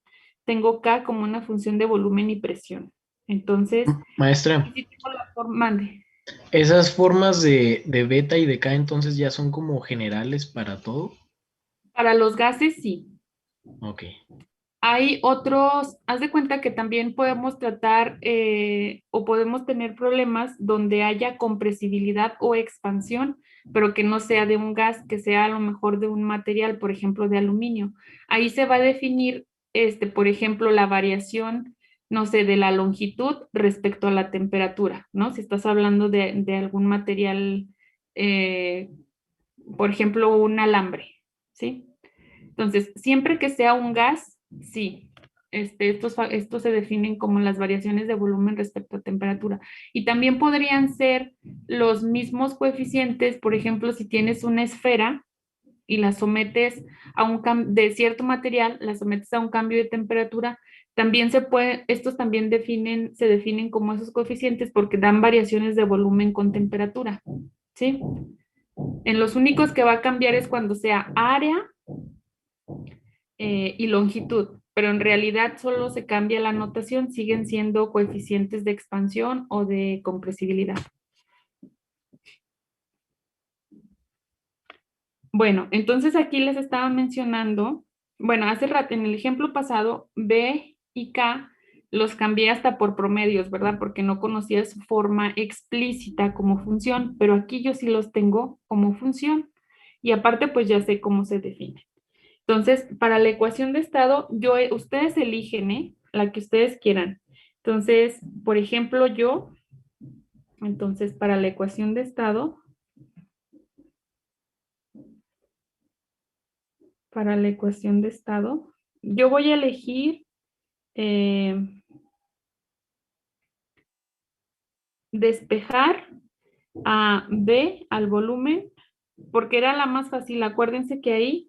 tengo K como una función de volumen y presión. Entonces, Maestra, aquí sí tengo la forma, mande. esas formas de beta y de K entonces ya son como generales para todo. Para los gases, sí. Ok. Hay otros, haz de cuenta que también podemos tratar o podemos tener problemas donde haya compresibilidad o expansión, pero que no sea de un gas, que sea a lo mejor de un material, por ejemplo, de aluminio. Ahí se va a definir, por ejemplo, la variación, no sé, de la longitud respecto a la temperatura, ¿no? Si estás hablando de algún material, eh, por ejemplo, un alambre, ¿sí? Entonces, siempre que sea un gas, sí, estos se definen como las variaciones de volumen respecto a temperatura. Y también podrían ser los mismos coeficientes, por ejemplo, si tienes una esfera y la sometes a de cierto material, la sometes a un cambio de temperatura, también estos también se definen como esos coeficientes porque dan variaciones de volumen con temperatura, ¿sí? En los únicos que va a cambiar es cuando sea área y longitud, pero en realidad solo se cambia la notación, siguen siendo coeficientes de expansión o de compresibilidad. Bueno, entonces aquí les estaba mencionando, bueno, hace rato en el ejemplo pasado, B y K los cambié hasta por promedios, ¿verdad? Porque no conocía su forma explícita como función, pero aquí yo sí los tengo como función. Y aparte, pues ya sé cómo se define. Entonces, para la ecuación de estado, ustedes eligen, la que ustedes quieran. Entonces, por ejemplo, entonces, para la ecuación de estado, yo voy a elegir despejar a B al volumen, porque era la más fácil. Acuérdense que ahí,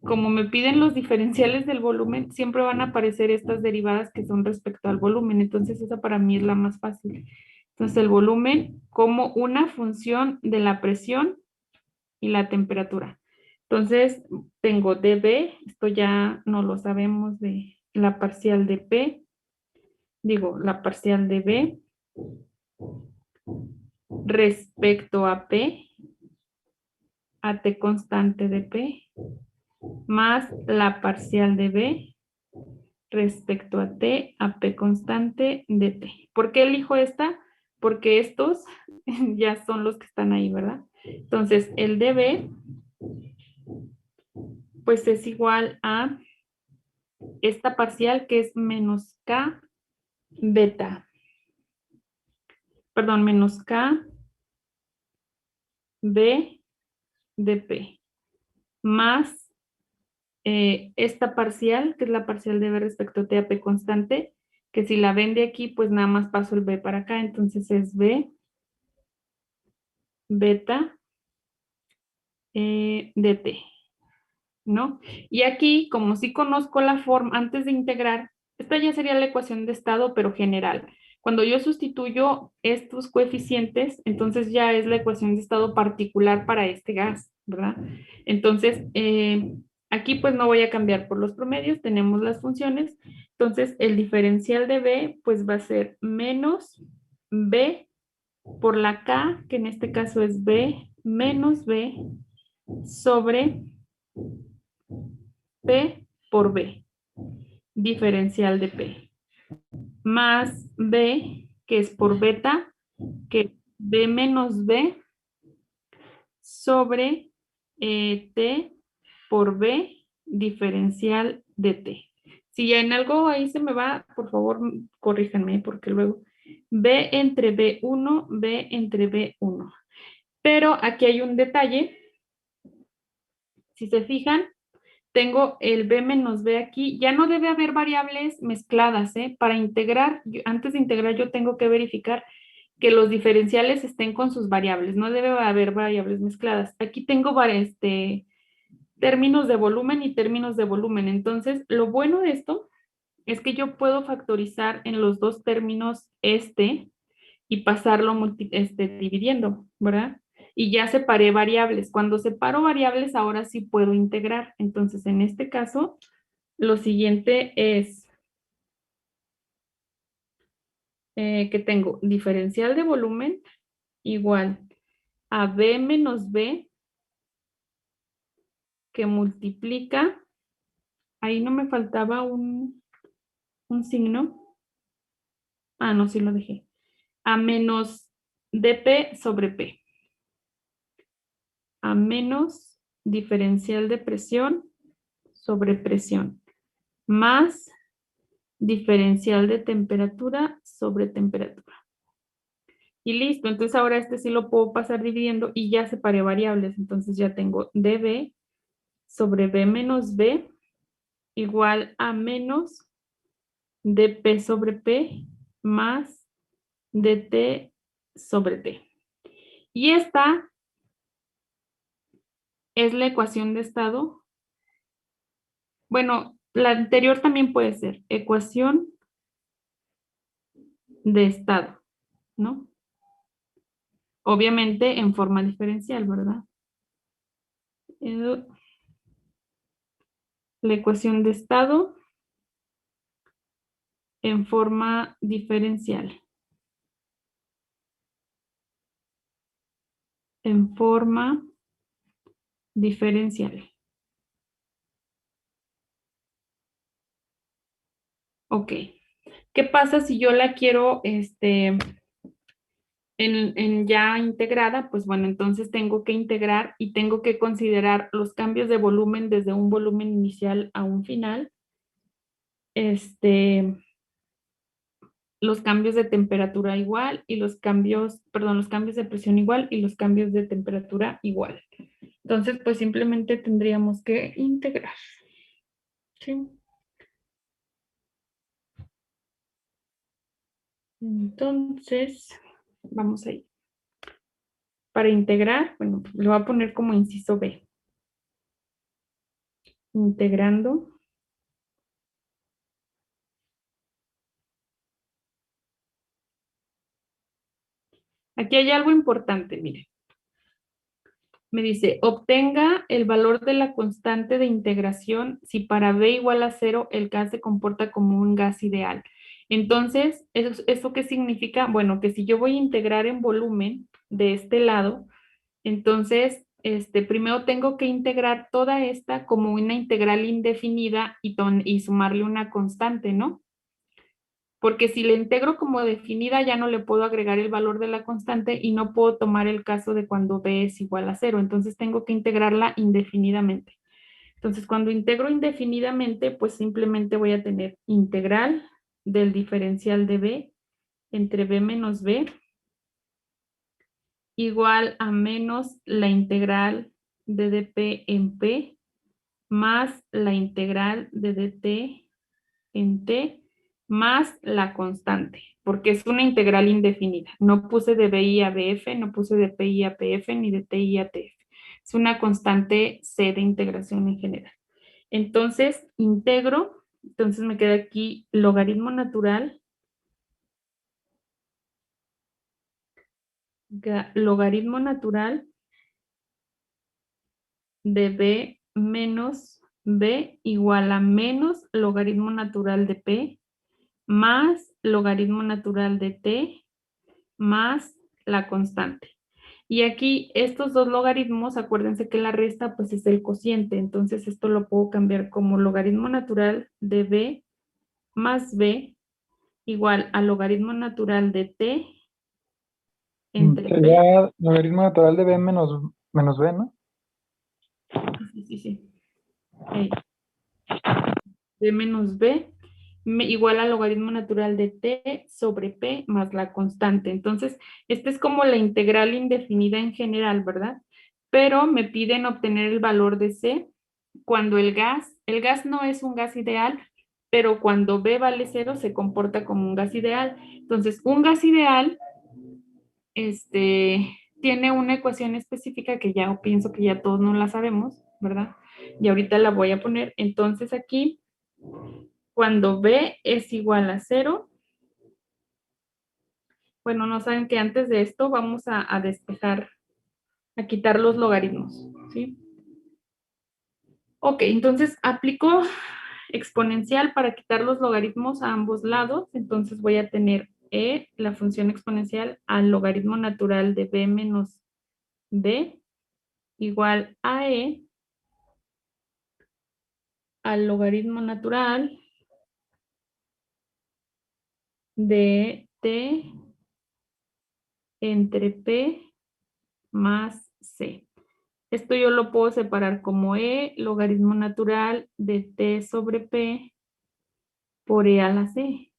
como me piden los diferenciales del volumen, siempre van a aparecer estas derivadas que son respecto al volumen. Entonces, esa para mí es la más fácil. Entonces, el volumen como una función de la presión y la temperatura. Entonces, tengo dB, esto ya no lo sabemos de la parcial de P, la parcial de B respecto a P, a T constante de P, más la parcial de B respecto a T, a P constante de T. ¿Por qué elijo esta? Porque estos ya son los que están ahí, ¿verdad? Entonces, el dB, pues es igual a esta parcial que es menos K beta. Perdón, menos K B de P. Más esta parcial, que es la parcial de B respecto a T a P constante, que si la ven de aquí, pues nada más paso el B para acá, entonces es B beta de T, ¿no? Y aquí, como sí conozco la forma, antes de integrar, esta ya sería la ecuación de estado, pero general. Cuando yo sustituyo estos coeficientes, entonces ya es la ecuación de estado particular para este gas, ¿verdad? Entonces, aquí pues no voy a cambiar por los promedios, tenemos las funciones. Entonces, el diferencial de B pues va a ser menos B por la K, que en este caso es B menos B sobre P por B, diferencial de P, más B, que es por beta, que es B menos B sobre T por B, diferencial de T. Si ya en algo ahí se me va, por favor, corríjanme, porque luego B entre B1, B entre B1. Pero aquí hay un detalle. Si se fijan, tengo el B menos B aquí. Ya no debe haber variables mezcladas, ¿eh? Para integrar, antes de integrar yo tengo que verificar que los diferenciales estén con sus variables. No debe haber variables mezcladas. Aquí tengo términos de volumen y términos de volumen. Entonces, lo bueno de esto es que yo puedo factorizar en los dos términos y pasarlo dividiendo, ¿verdad? Y ya separé variables. Cuando separo variables, ahora sí puedo integrar. Entonces, en este caso, lo siguiente es que tengo diferencial de volumen igual a B menos B que multiplica, ahí no me faltaba un signo. Ah, no, sí lo dejé. A menos dP sobre P. A menos diferencial de presión sobre presión. Más diferencial de temperatura sobre temperatura. Y listo, entonces ahora este sí lo puedo pasar dividiendo y ya separé variables. Entonces ya tengo dB sobre B menos B igual a menos dP sobre P más dt sobre T. Y esta es la ecuación de estado. Bueno, la anterior también puede ser ecuación de estado, ¿no? Obviamente en forma diferencial, ¿verdad? La ecuación de estado en forma diferencial. En forma diferencial. Ok. ¿Qué pasa si yo la quiero en ya integrada? Pues bueno, entonces tengo que integrar y tengo que considerar los cambios de volumen desde un volumen inicial a un final. Los cambios de temperatura igual y los cambios de presión igual y los cambios de temperatura igual. Entonces, pues simplemente tendríamos que integrar. ¿Sí? Entonces, vamos ahí. Para integrar, bueno, lo voy a poner como inciso B. Integrando. Aquí hay algo importante, miren. Me dice, obtenga el valor de la constante de integración si para B igual a 0 el gas se comporta como un gas ideal. Entonces, ¿eso qué significa? Bueno, que si yo voy a integrar en volumen de este lado, entonces, primero tengo que integrar toda esta como una integral indefinida y sumarle una constante, ¿no? Porque si le integro como definida, ya no le puedo agregar el valor de la constante y no puedo tomar el caso de cuando B es igual a 0. Entonces tengo que integrarla indefinidamente. Entonces cuando integro indefinidamente, pues simplemente voy a tener integral del diferencial de B entre B menos B igual a menos la integral de dP en P más la integral de dt en T más la constante, porque es una integral indefinida. No puse de BI a BF, no puse de PI a PF, ni de TI a TF. Es una constante C de integración en general. Entonces, integro, entonces me queda aquí logaritmo natural, de B menos B igual a menos logaritmo natural de P más logaritmo natural de T más la constante. Y aquí estos dos logaritmos, acuérdense que la resta pues es el cociente, entonces esto lo puedo cambiar como logaritmo natural de B más B igual a logaritmo natural de T entre P. Sería logaritmo natural de B menos B, ¿no? Sí. Ahí. B menos B igual al logaritmo natural de T sobre P más la constante. Entonces, esta es como la integral indefinida en general, ¿verdad? Pero me piden obtener el valor de C cuando el gas no es un gas ideal, pero cuando B vale 0 se comporta como un gas ideal. Entonces, un gas ideal tiene una ecuación específica que ya pienso que ya todos no la sabemos, ¿verdad? Y ahorita la voy a poner. Entonces aquí, cuando b es igual a 0, bueno, no saben que antes de esto vamos a despejar, a quitar los logaritmos, ¿sí? Ok, entonces aplico exponencial para quitar los logaritmos a ambos lados. Entonces voy a tener la función exponencial al logaritmo natural de b menos b igual a al logaritmo natural de t entre p más c. Esto yo lo puedo separar como logaritmo natural de t sobre p por a la c.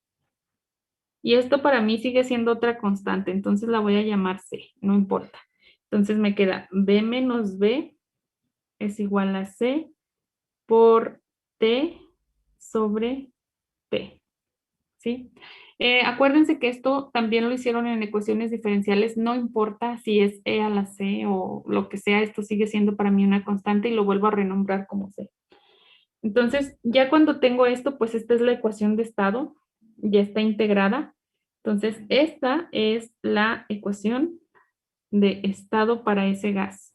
Y esto para mí sigue siendo otra constante, entonces la voy a llamar c, no importa. Entonces me queda b menos b es igual a c por t sobre p, ¿sí? Acuérdense que esto también lo hicieron en ecuaciones diferenciales, no importa si es a la c o lo que sea, esto sigue siendo para mí una constante y lo vuelvo a renombrar como c. Entonces, ya cuando tengo esto, pues esta es la ecuación de estado, ya está integrada. Entonces, esta es la ecuación de estado para ese gas.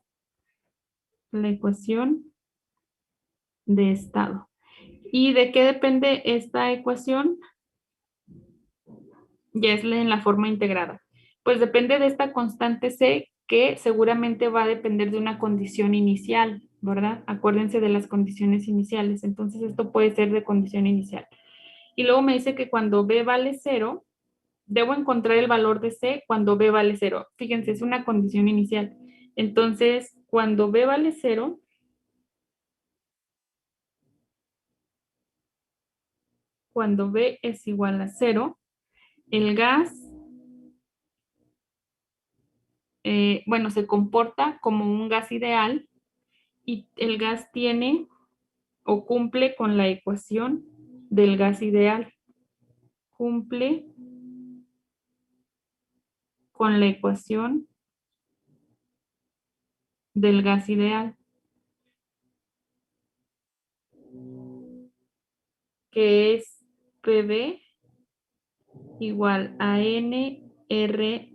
La ecuación de estado. ¿Y de qué depende esta ecuación? Ya es en la forma integrada. Pues depende de esta constante C que seguramente va a depender de una condición inicial, ¿verdad? Acuérdense de las condiciones iniciales. Entonces esto puede ser de condición inicial. Y luego me dice que cuando B vale 0, debo encontrar el valor de C cuando B vale 0. Fíjense, es una condición inicial. Entonces, cuando B vale 0, cuando B es igual a 0, el gas, bueno, se comporta como un gas ideal y el gas tiene o cumple con la ecuación del gas ideal. Cumple con la ecuación del gas ideal, que es PB igual a NRT.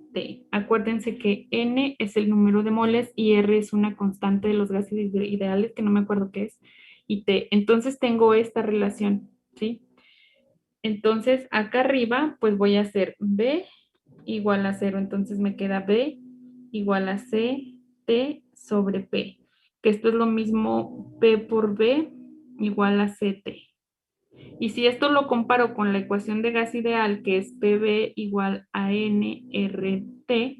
Acuérdense que N es el número de moles y R es una constante de los gases ideales, que no me acuerdo qué es, y T. Entonces tengo esta relación, ¿sí? Entonces acá arriba, pues voy a hacer B igual a 0. Entonces me queda B igual a C, T sobre P. Que esto es lo mismo P por B igual a CT. Y si esto lo comparo con la ecuación de gas ideal, que es PB igual a nRT,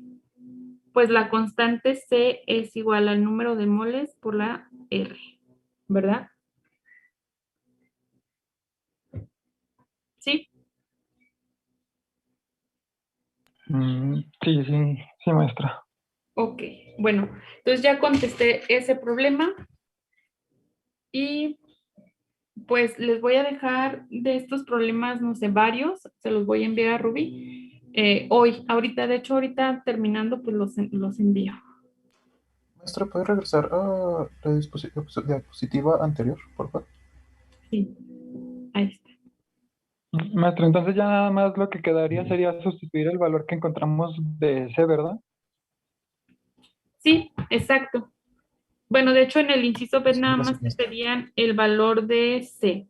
pues la constante C es igual al número de moles por la R, ¿verdad? ¿Sí? Sí, sí, sí, maestra. Ok, bueno, entonces ya contesté ese problema y pues les voy a dejar de estos problemas, no sé, varios, se los voy a enviar a Ruby hoy, ahorita, de hecho ahorita terminando, pues los envío. Maestra, ¿puede regresar a la diapositiva anterior, por favor? Sí, ahí está. Maestra, entonces ya nada más lo que quedaría sería sustituir el valor que encontramos de C, ¿verdad? Sí, exacto. Bueno, de hecho en el inciso B nada Gracias, más te maestra. pedían el valor de C,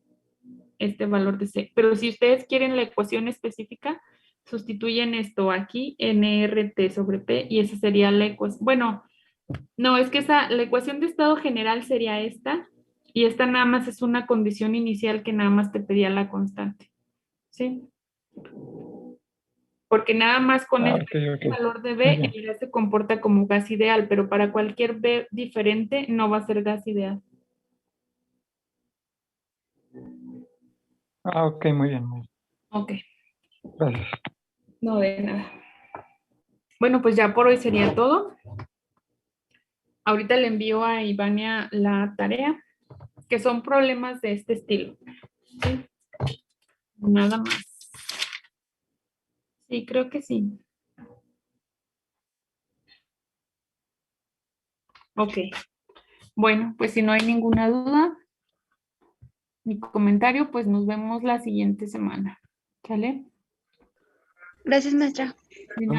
este valor de C. Pero si ustedes quieren la ecuación específica, sustituyen esto aquí, nRT sobre P, y esa sería la ecuación. Bueno, no, es que la ecuación de estado general sería esta, y esta nada más es una condición inicial que nada más te pedía la constante. ¿Sí? Porque nada más con Ah, este ok, ok. valor de Muy B, bien. el gas se comporta como gas ideal, pero para cualquier B diferente no va a ser gas ideal. Ah, ok, muy bien, muy bien. Ok, Gracias. no de nada. Bueno, pues ya por hoy sería todo. Ahorita le envío a Ivania la tarea, que son problemas de este estilo. ¿Sí? Nada más. Sí, creo que sí. Ok. Bueno, pues si no hay ninguna duda ni comentario, pues nos vemos la siguiente semana. ¿Sale? Gracias, maestra. De nada.